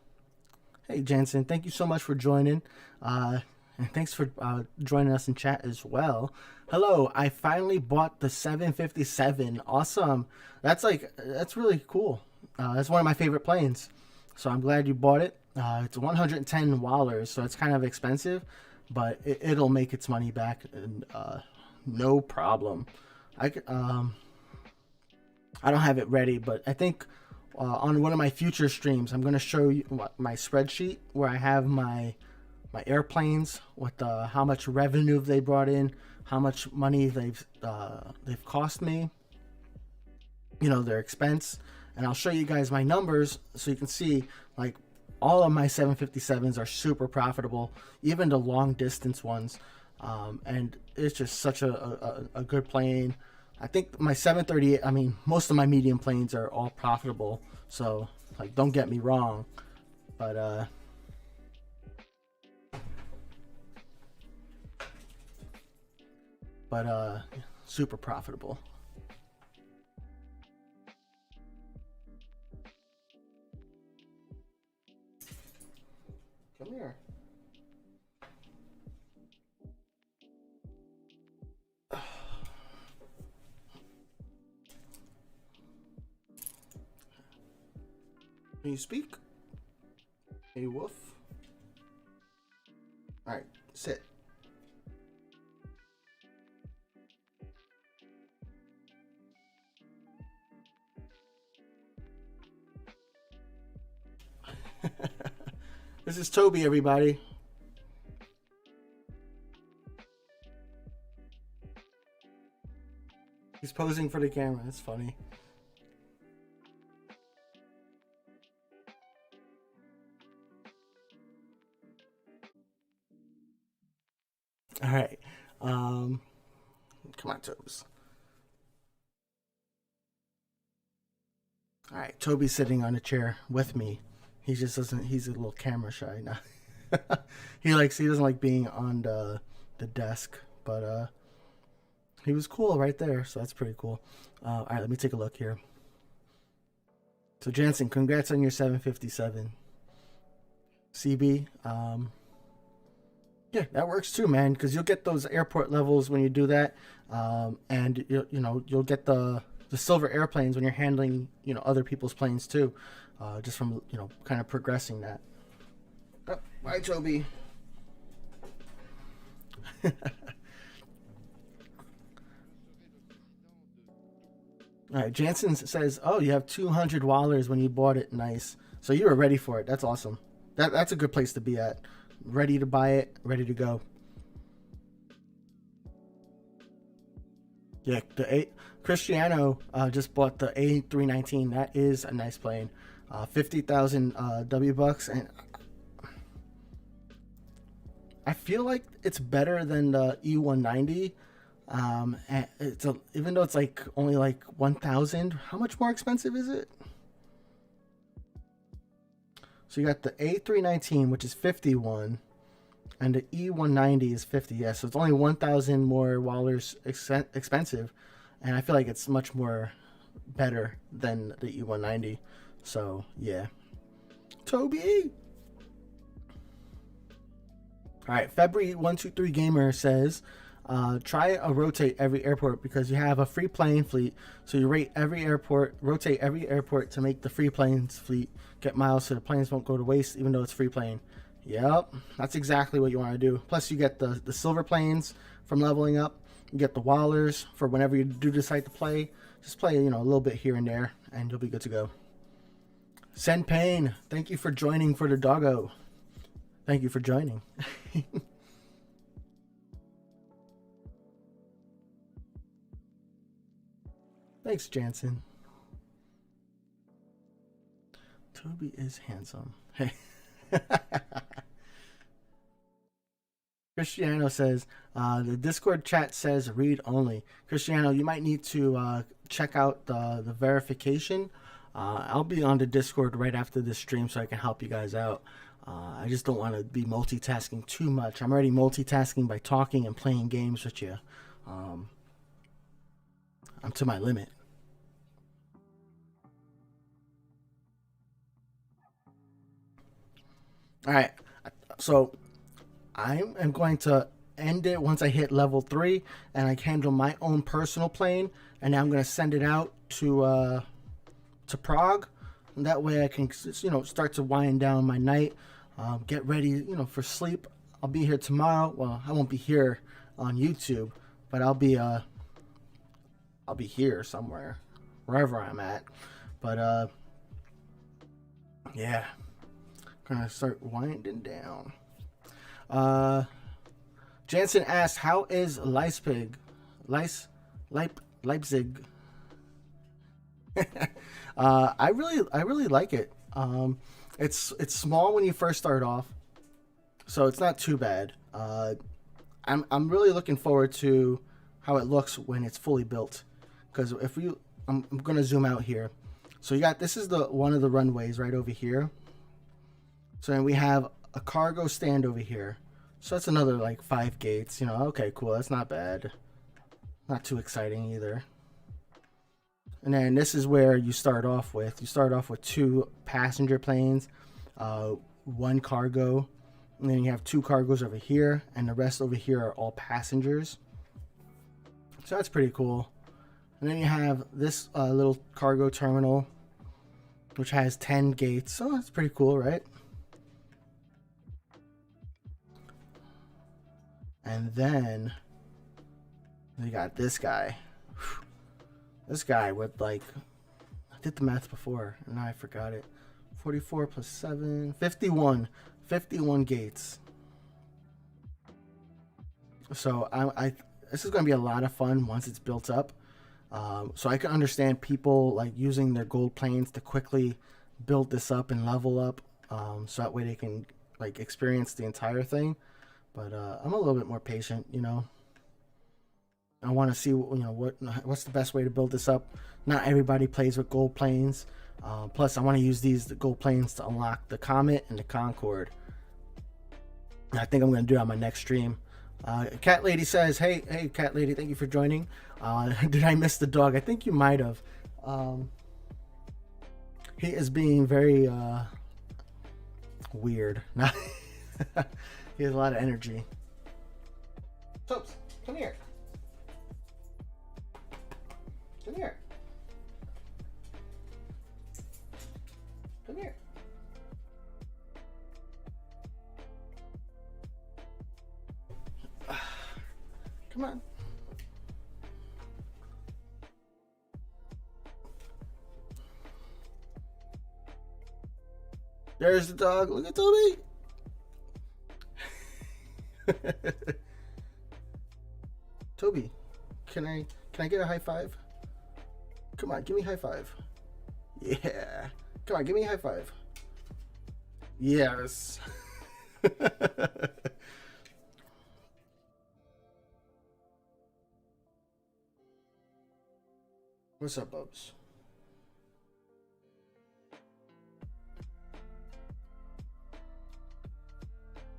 Hey, Jansen. Thank you so much for joining. And thanks for joining us in chat as well. Hello, I finally bought the 757. Awesome. That's really cool. That's one of my favorite planes. So I'm glad you bought it. It's $110, so it's kind of expensive, but it'll make its money back, and no problem. I don't have it ready, but I think on one of my future streams, I'm going to show you my spreadsheet where I have my airplanes with how much revenue they brought in, how much money they've cost me, their expense, and I'll show you guys my numbers so you can see like all of my 757s are super profitable, even the long distance ones, and it's just such a good plane. I think my 738, I mean, most of my medium planes are all profitable, so like don't get me wrong, but super profitable. Come here. Can you speak? Hey, wolf. All right, sit. This is Toby, everybody. He's posing for the camera. That's funny. All right. Come on, Tobes. All right, Toby's sitting on a chair with me. He just doesn't. He's a little camera shy now. He doesn't like being on the desk, but he was cool right there, so that's pretty cool. All right, let me take a look here. So Jansen, congrats on your 757. CB, yeah, that works too, man, because you'll get those airport levels when you do that, and you'll get the silver airplanes when you're handling other people's planes too, just from kind of progressing that. Oh, bye, Toby. All right, Jansen says, "Oh, you have $200 when you bought it. Nice. So you were ready for it. That's awesome. That's a good place to be at. Ready to buy it, ready to go." Yeah, Cristiano just bought the A319. That is a nice plane. 50,000 W bucks, and I feel like it's better than the E190. And even though it's like only like 1,000, how much more expensive is it? So you got the A319, which is 51, and the E190 is 50. Yeah, so it's only 1,000 more dollars expensive, and I feel like it's much more better than the E190. So yeah, Toby. All right, February123 Gamer says, try a rotate every airport because you have a free plane fleet. So you rotate every airport to make the free planes fleet get miles so the planes won't go to waste even though it's free plane. Yep, that's exactly what you want to do. Plus you get the silver planes from leveling up. You get the Wallers for whenever you do decide to play. Just play, a little bit here and there and you'll be good to go. Send Payne, thank you for joining for the doggo. Thank you for joining. Thanks, Jansen. Toby is handsome. Hey. Cristiano says, the Discord chat says read only. Cristiano, you might need to check out the verification. I'll be on the Discord right after this stream so I can help you guys out. I just don't want to be multitasking too much. I'm already multitasking by talking and playing games with you. I'm to my limit. All right, so I am going to end it once I hit level 3 and I handle my own personal plane, and now I'm going to send it out to Prague And that way I can, start to wind down my night, get ready, for sleep. I'll be here tomorrow. Well, I won't be here on YouTube, but I'll be here somewhere, wherever I'm at. But yeah, gonna start winding down. Jansen asked, "How is Leipzig?" Leipzig. I really like it. It's small when you first start off, so it's not too bad. I'm really looking forward to how it looks when it's fully built, because I'm gonna zoom out here. So this is one of the runways right over here. So then we have a cargo stand over here. So that's another like 5 gates. Okay, cool. That's not bad. Not too exciting either. And then this is where you start off with. You start off with 2 passenger planes, 1 cargo, and then you have 2 cargos over here, and the rest over here are all passengers. So that's pretty cool. And then you have this little cargo terminal, which has 10 gates. So that's pretty cool, right? And then you got this guy. This guy with I did the math before and now I forgot it. 44 plus 7, 51. 51 gates. So this is going to be a lot of fun once it's built up. So I can understand people using their gold planes to quickly build this up and level up. So that way they can experience the entire thing. But I'm a little bit more patient, I want to see what's the best way to build this up. Not everybody plays with gold planes. Plus, I want to use the gold planes to unlock the Comet and the Concorde. I think I'm going to do it on my next stream. Cat Lady says, "Hey, Cat Lady, thank you for joining. Did I miss the dog? I think you might have. He is being very weird. He has a lot of energy. Soaps, come here. Come here. Come here. Come on. There's the dog. Look at Toby. Toby, can I get a high five? Come on, give me a high five. Yeah. Come on, give me a high five. Yes. What's up, Bubs?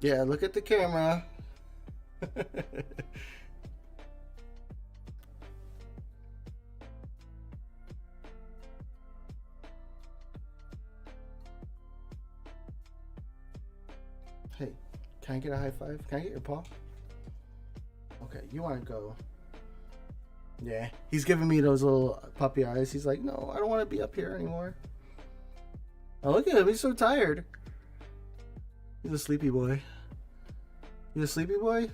Yeah, look at the camera. Hey, can I get a high five? Can I get your paw? Okay, you want to go. Yeah, he's giving me those little puppy eyes. He's like, no, I don't want to be up here anymore. Oh, look at him. He's so tired. He's a sleepy boy. You a sleepy boy?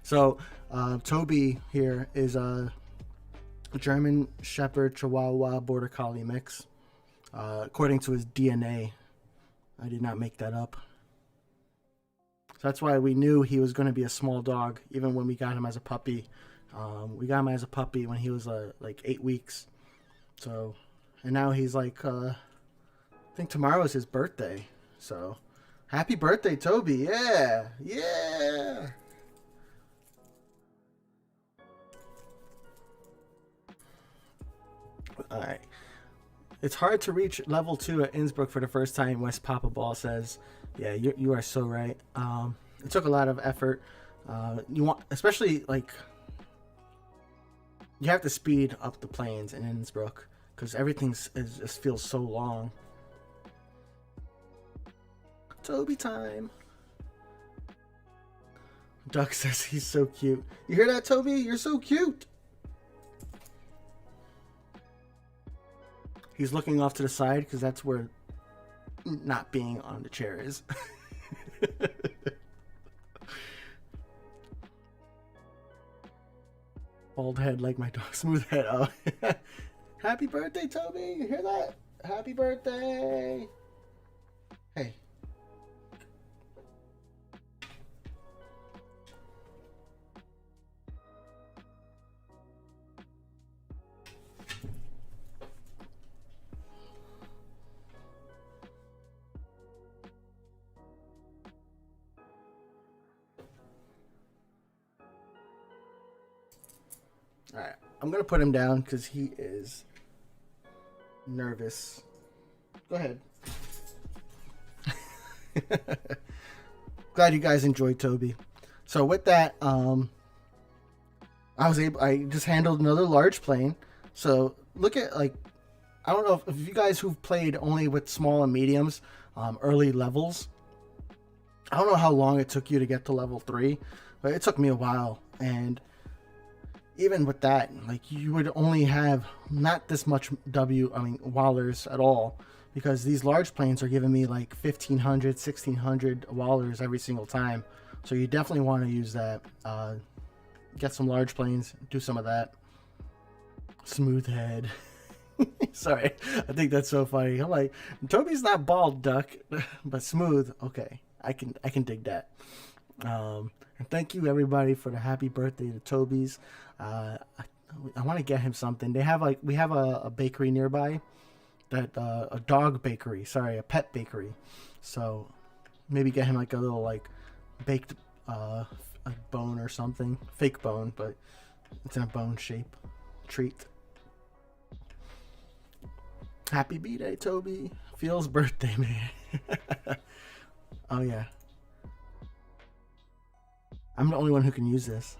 So, Toby here is a German Shepherd Chihuahua Border Collie mix. According to his DNA. I did not make that up. So that's why we knew he was going to be a small dog, even when we got him as a puppy. We got him as a puppy when he was like 8 weeks. So, and now he's like, I think tomorrow is his birthday. So, happy birthday, Toby. Yeah. Yeah. All right. It's hard to reach level 2 at Innsbruck for the first time, West Papa Ball says. Yeah, you are so right. It took a lot of effort. You want, especially like, you have to speed up the planes in Innsbruck because everything just feels so long. Toby time. Duck says he's so cute. You hear that, Toby? You're so cute. He's looking off to the side because that's where not being on the chair is. Bald head like my dog. Smooth head. Oh. Happy birthday, Toby. You hear that? Happy birthday. Hey. All right, I'm gonna put him down because he is nervous. Go ahead. Glad you guys enjoyed Toby. So with that, I just handled another large plane. So look at, like, I don't know if you guys who've played only with small and mediums, early levels, I don't know how long it took you to get to level 3, but it took me a while. And even with that, like, you would only have not this much wallers at all, because these large planes are giving me like 1,500, 1,600 wallers every single time. So you definitely want to use that. Get some large planes, do some of that. Smooth head. Sorry, I think that's so funny. I'm like, Toby's not bald, duck, but smooth. Okay, I can dig that. And thank you everybody for the happy birthday to Toby's. I want to get him something. We have a bakery nearby, that a dog bakery. Sorry, a pet bakery. So maybe get him like a little like baked a bone or something, fake bone, but it's in a bone shape treat. Happy B-Day, Toby. Feels birthday, man. Oh yeah. I'm the only one who can use this.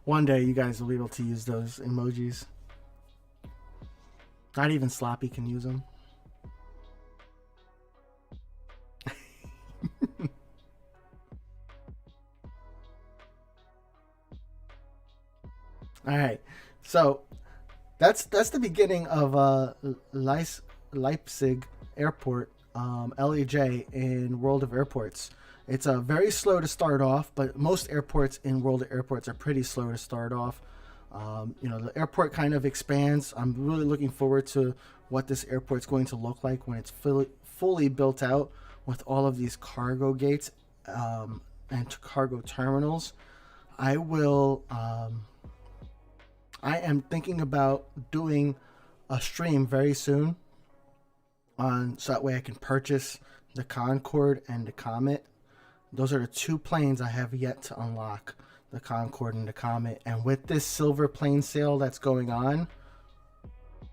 One day you guys will be able to use those emojis. Not even Sloppy can use them. All right, so that's the beginning of Leipzig Airport, LEJ in World of Airports. It's very slow to start off, but most airports in World of Airports are pretty slow to start off. The airport kind of expands. I'm really looking forward to what this airport's going to look like when it's fully built out with all of these cargo gates and cargo terminals. I am thinking about doing a stream very soon so that way I can purchase the Concorde and the Comet. Those are the two planes I have yet to unlock, the Concorde and the Comet. And with this silver plane sale that's going on,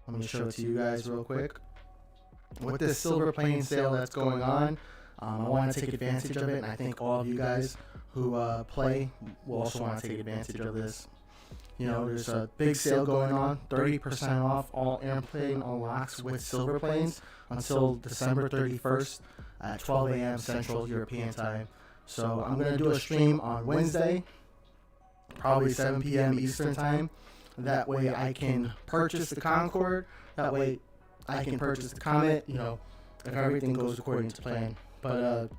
let me show it to you guys real quick. With this silver plane sale that's going on, I want to take advantage of it, and I think all of you guys who play will also want to take advantage of this. There's a big sale going on, 30% off all airplane unlocks with silver planes until December 31st at 12 a.m. Central European Time. So I'm going to do a stream on Wednesday, probably 7 p.m. Eastern Time. That way I can purchase the Concorde. That way I can purchase the Comet, if everything goes according to plan. But,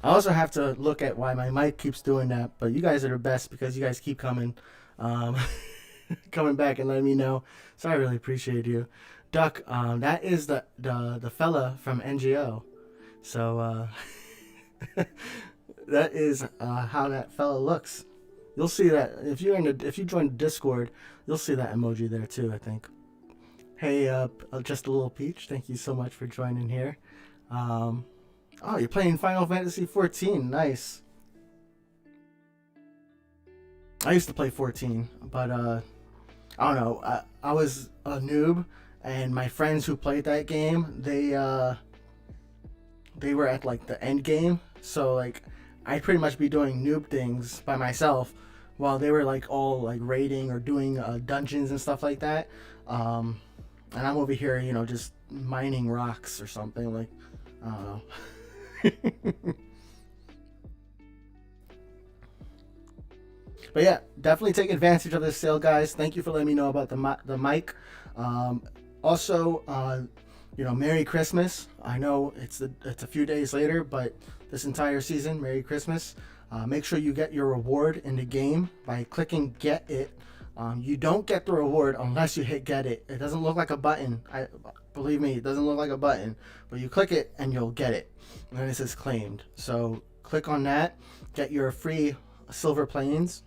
I also have to look at why my mic keeps doing that, but you guys are the best because you guys keep coming back and letting me know. So I really appreciate you. Duck, that is the fella from NGO. So that is how that fella looks. You'll see that if you join the Discord, you'll see that emoji there too, I think. Hey, just a little peach. Thank you so much for joining here. Oh, you're playing Final Fantasy 14. Nice. I used to play 14, but I don't know. I was a noob, and my friends who played that game, they were at like the end game. So like, I'd pretty much be doing noob things by myself, while they were like all like raiding or doing dungeons and stuff like that. And I'm over here, just mining rocks or something. Like, I don't know. But yeah, definitely take advantage of this sale, guys. Thank you for letting me know about the mic. Also, Merry Christmas. I know it's a few days later, but this entire season, Merry Christmas. Make sure you get your reward in the game by clicking Get It. You don't get the reward unless you hit Get It. It doesn't look like a button. Believe me, it doesn't look like a button, but you click it and you'll get it. And then it says claimed. So click on that, get your free silver planes.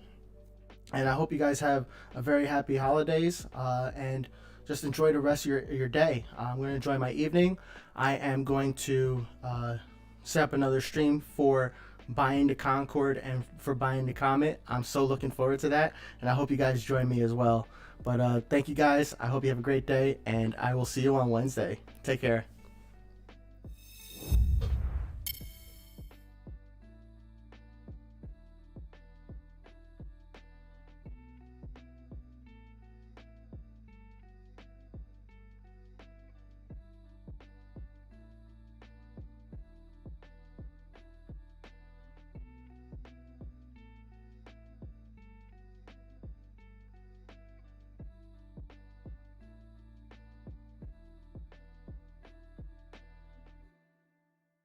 And I hope you guys have a very happy holidays, and just enjoy the rest of your day. I'm going to enjoy my evening. I am going to set up another stream for buying the Concorde and for buying the Comet. I'm so looking forward to that, and I hope you guys join me as well. But thank you guys. I hope you have a great day, and I will see you on Wednesday. Take care.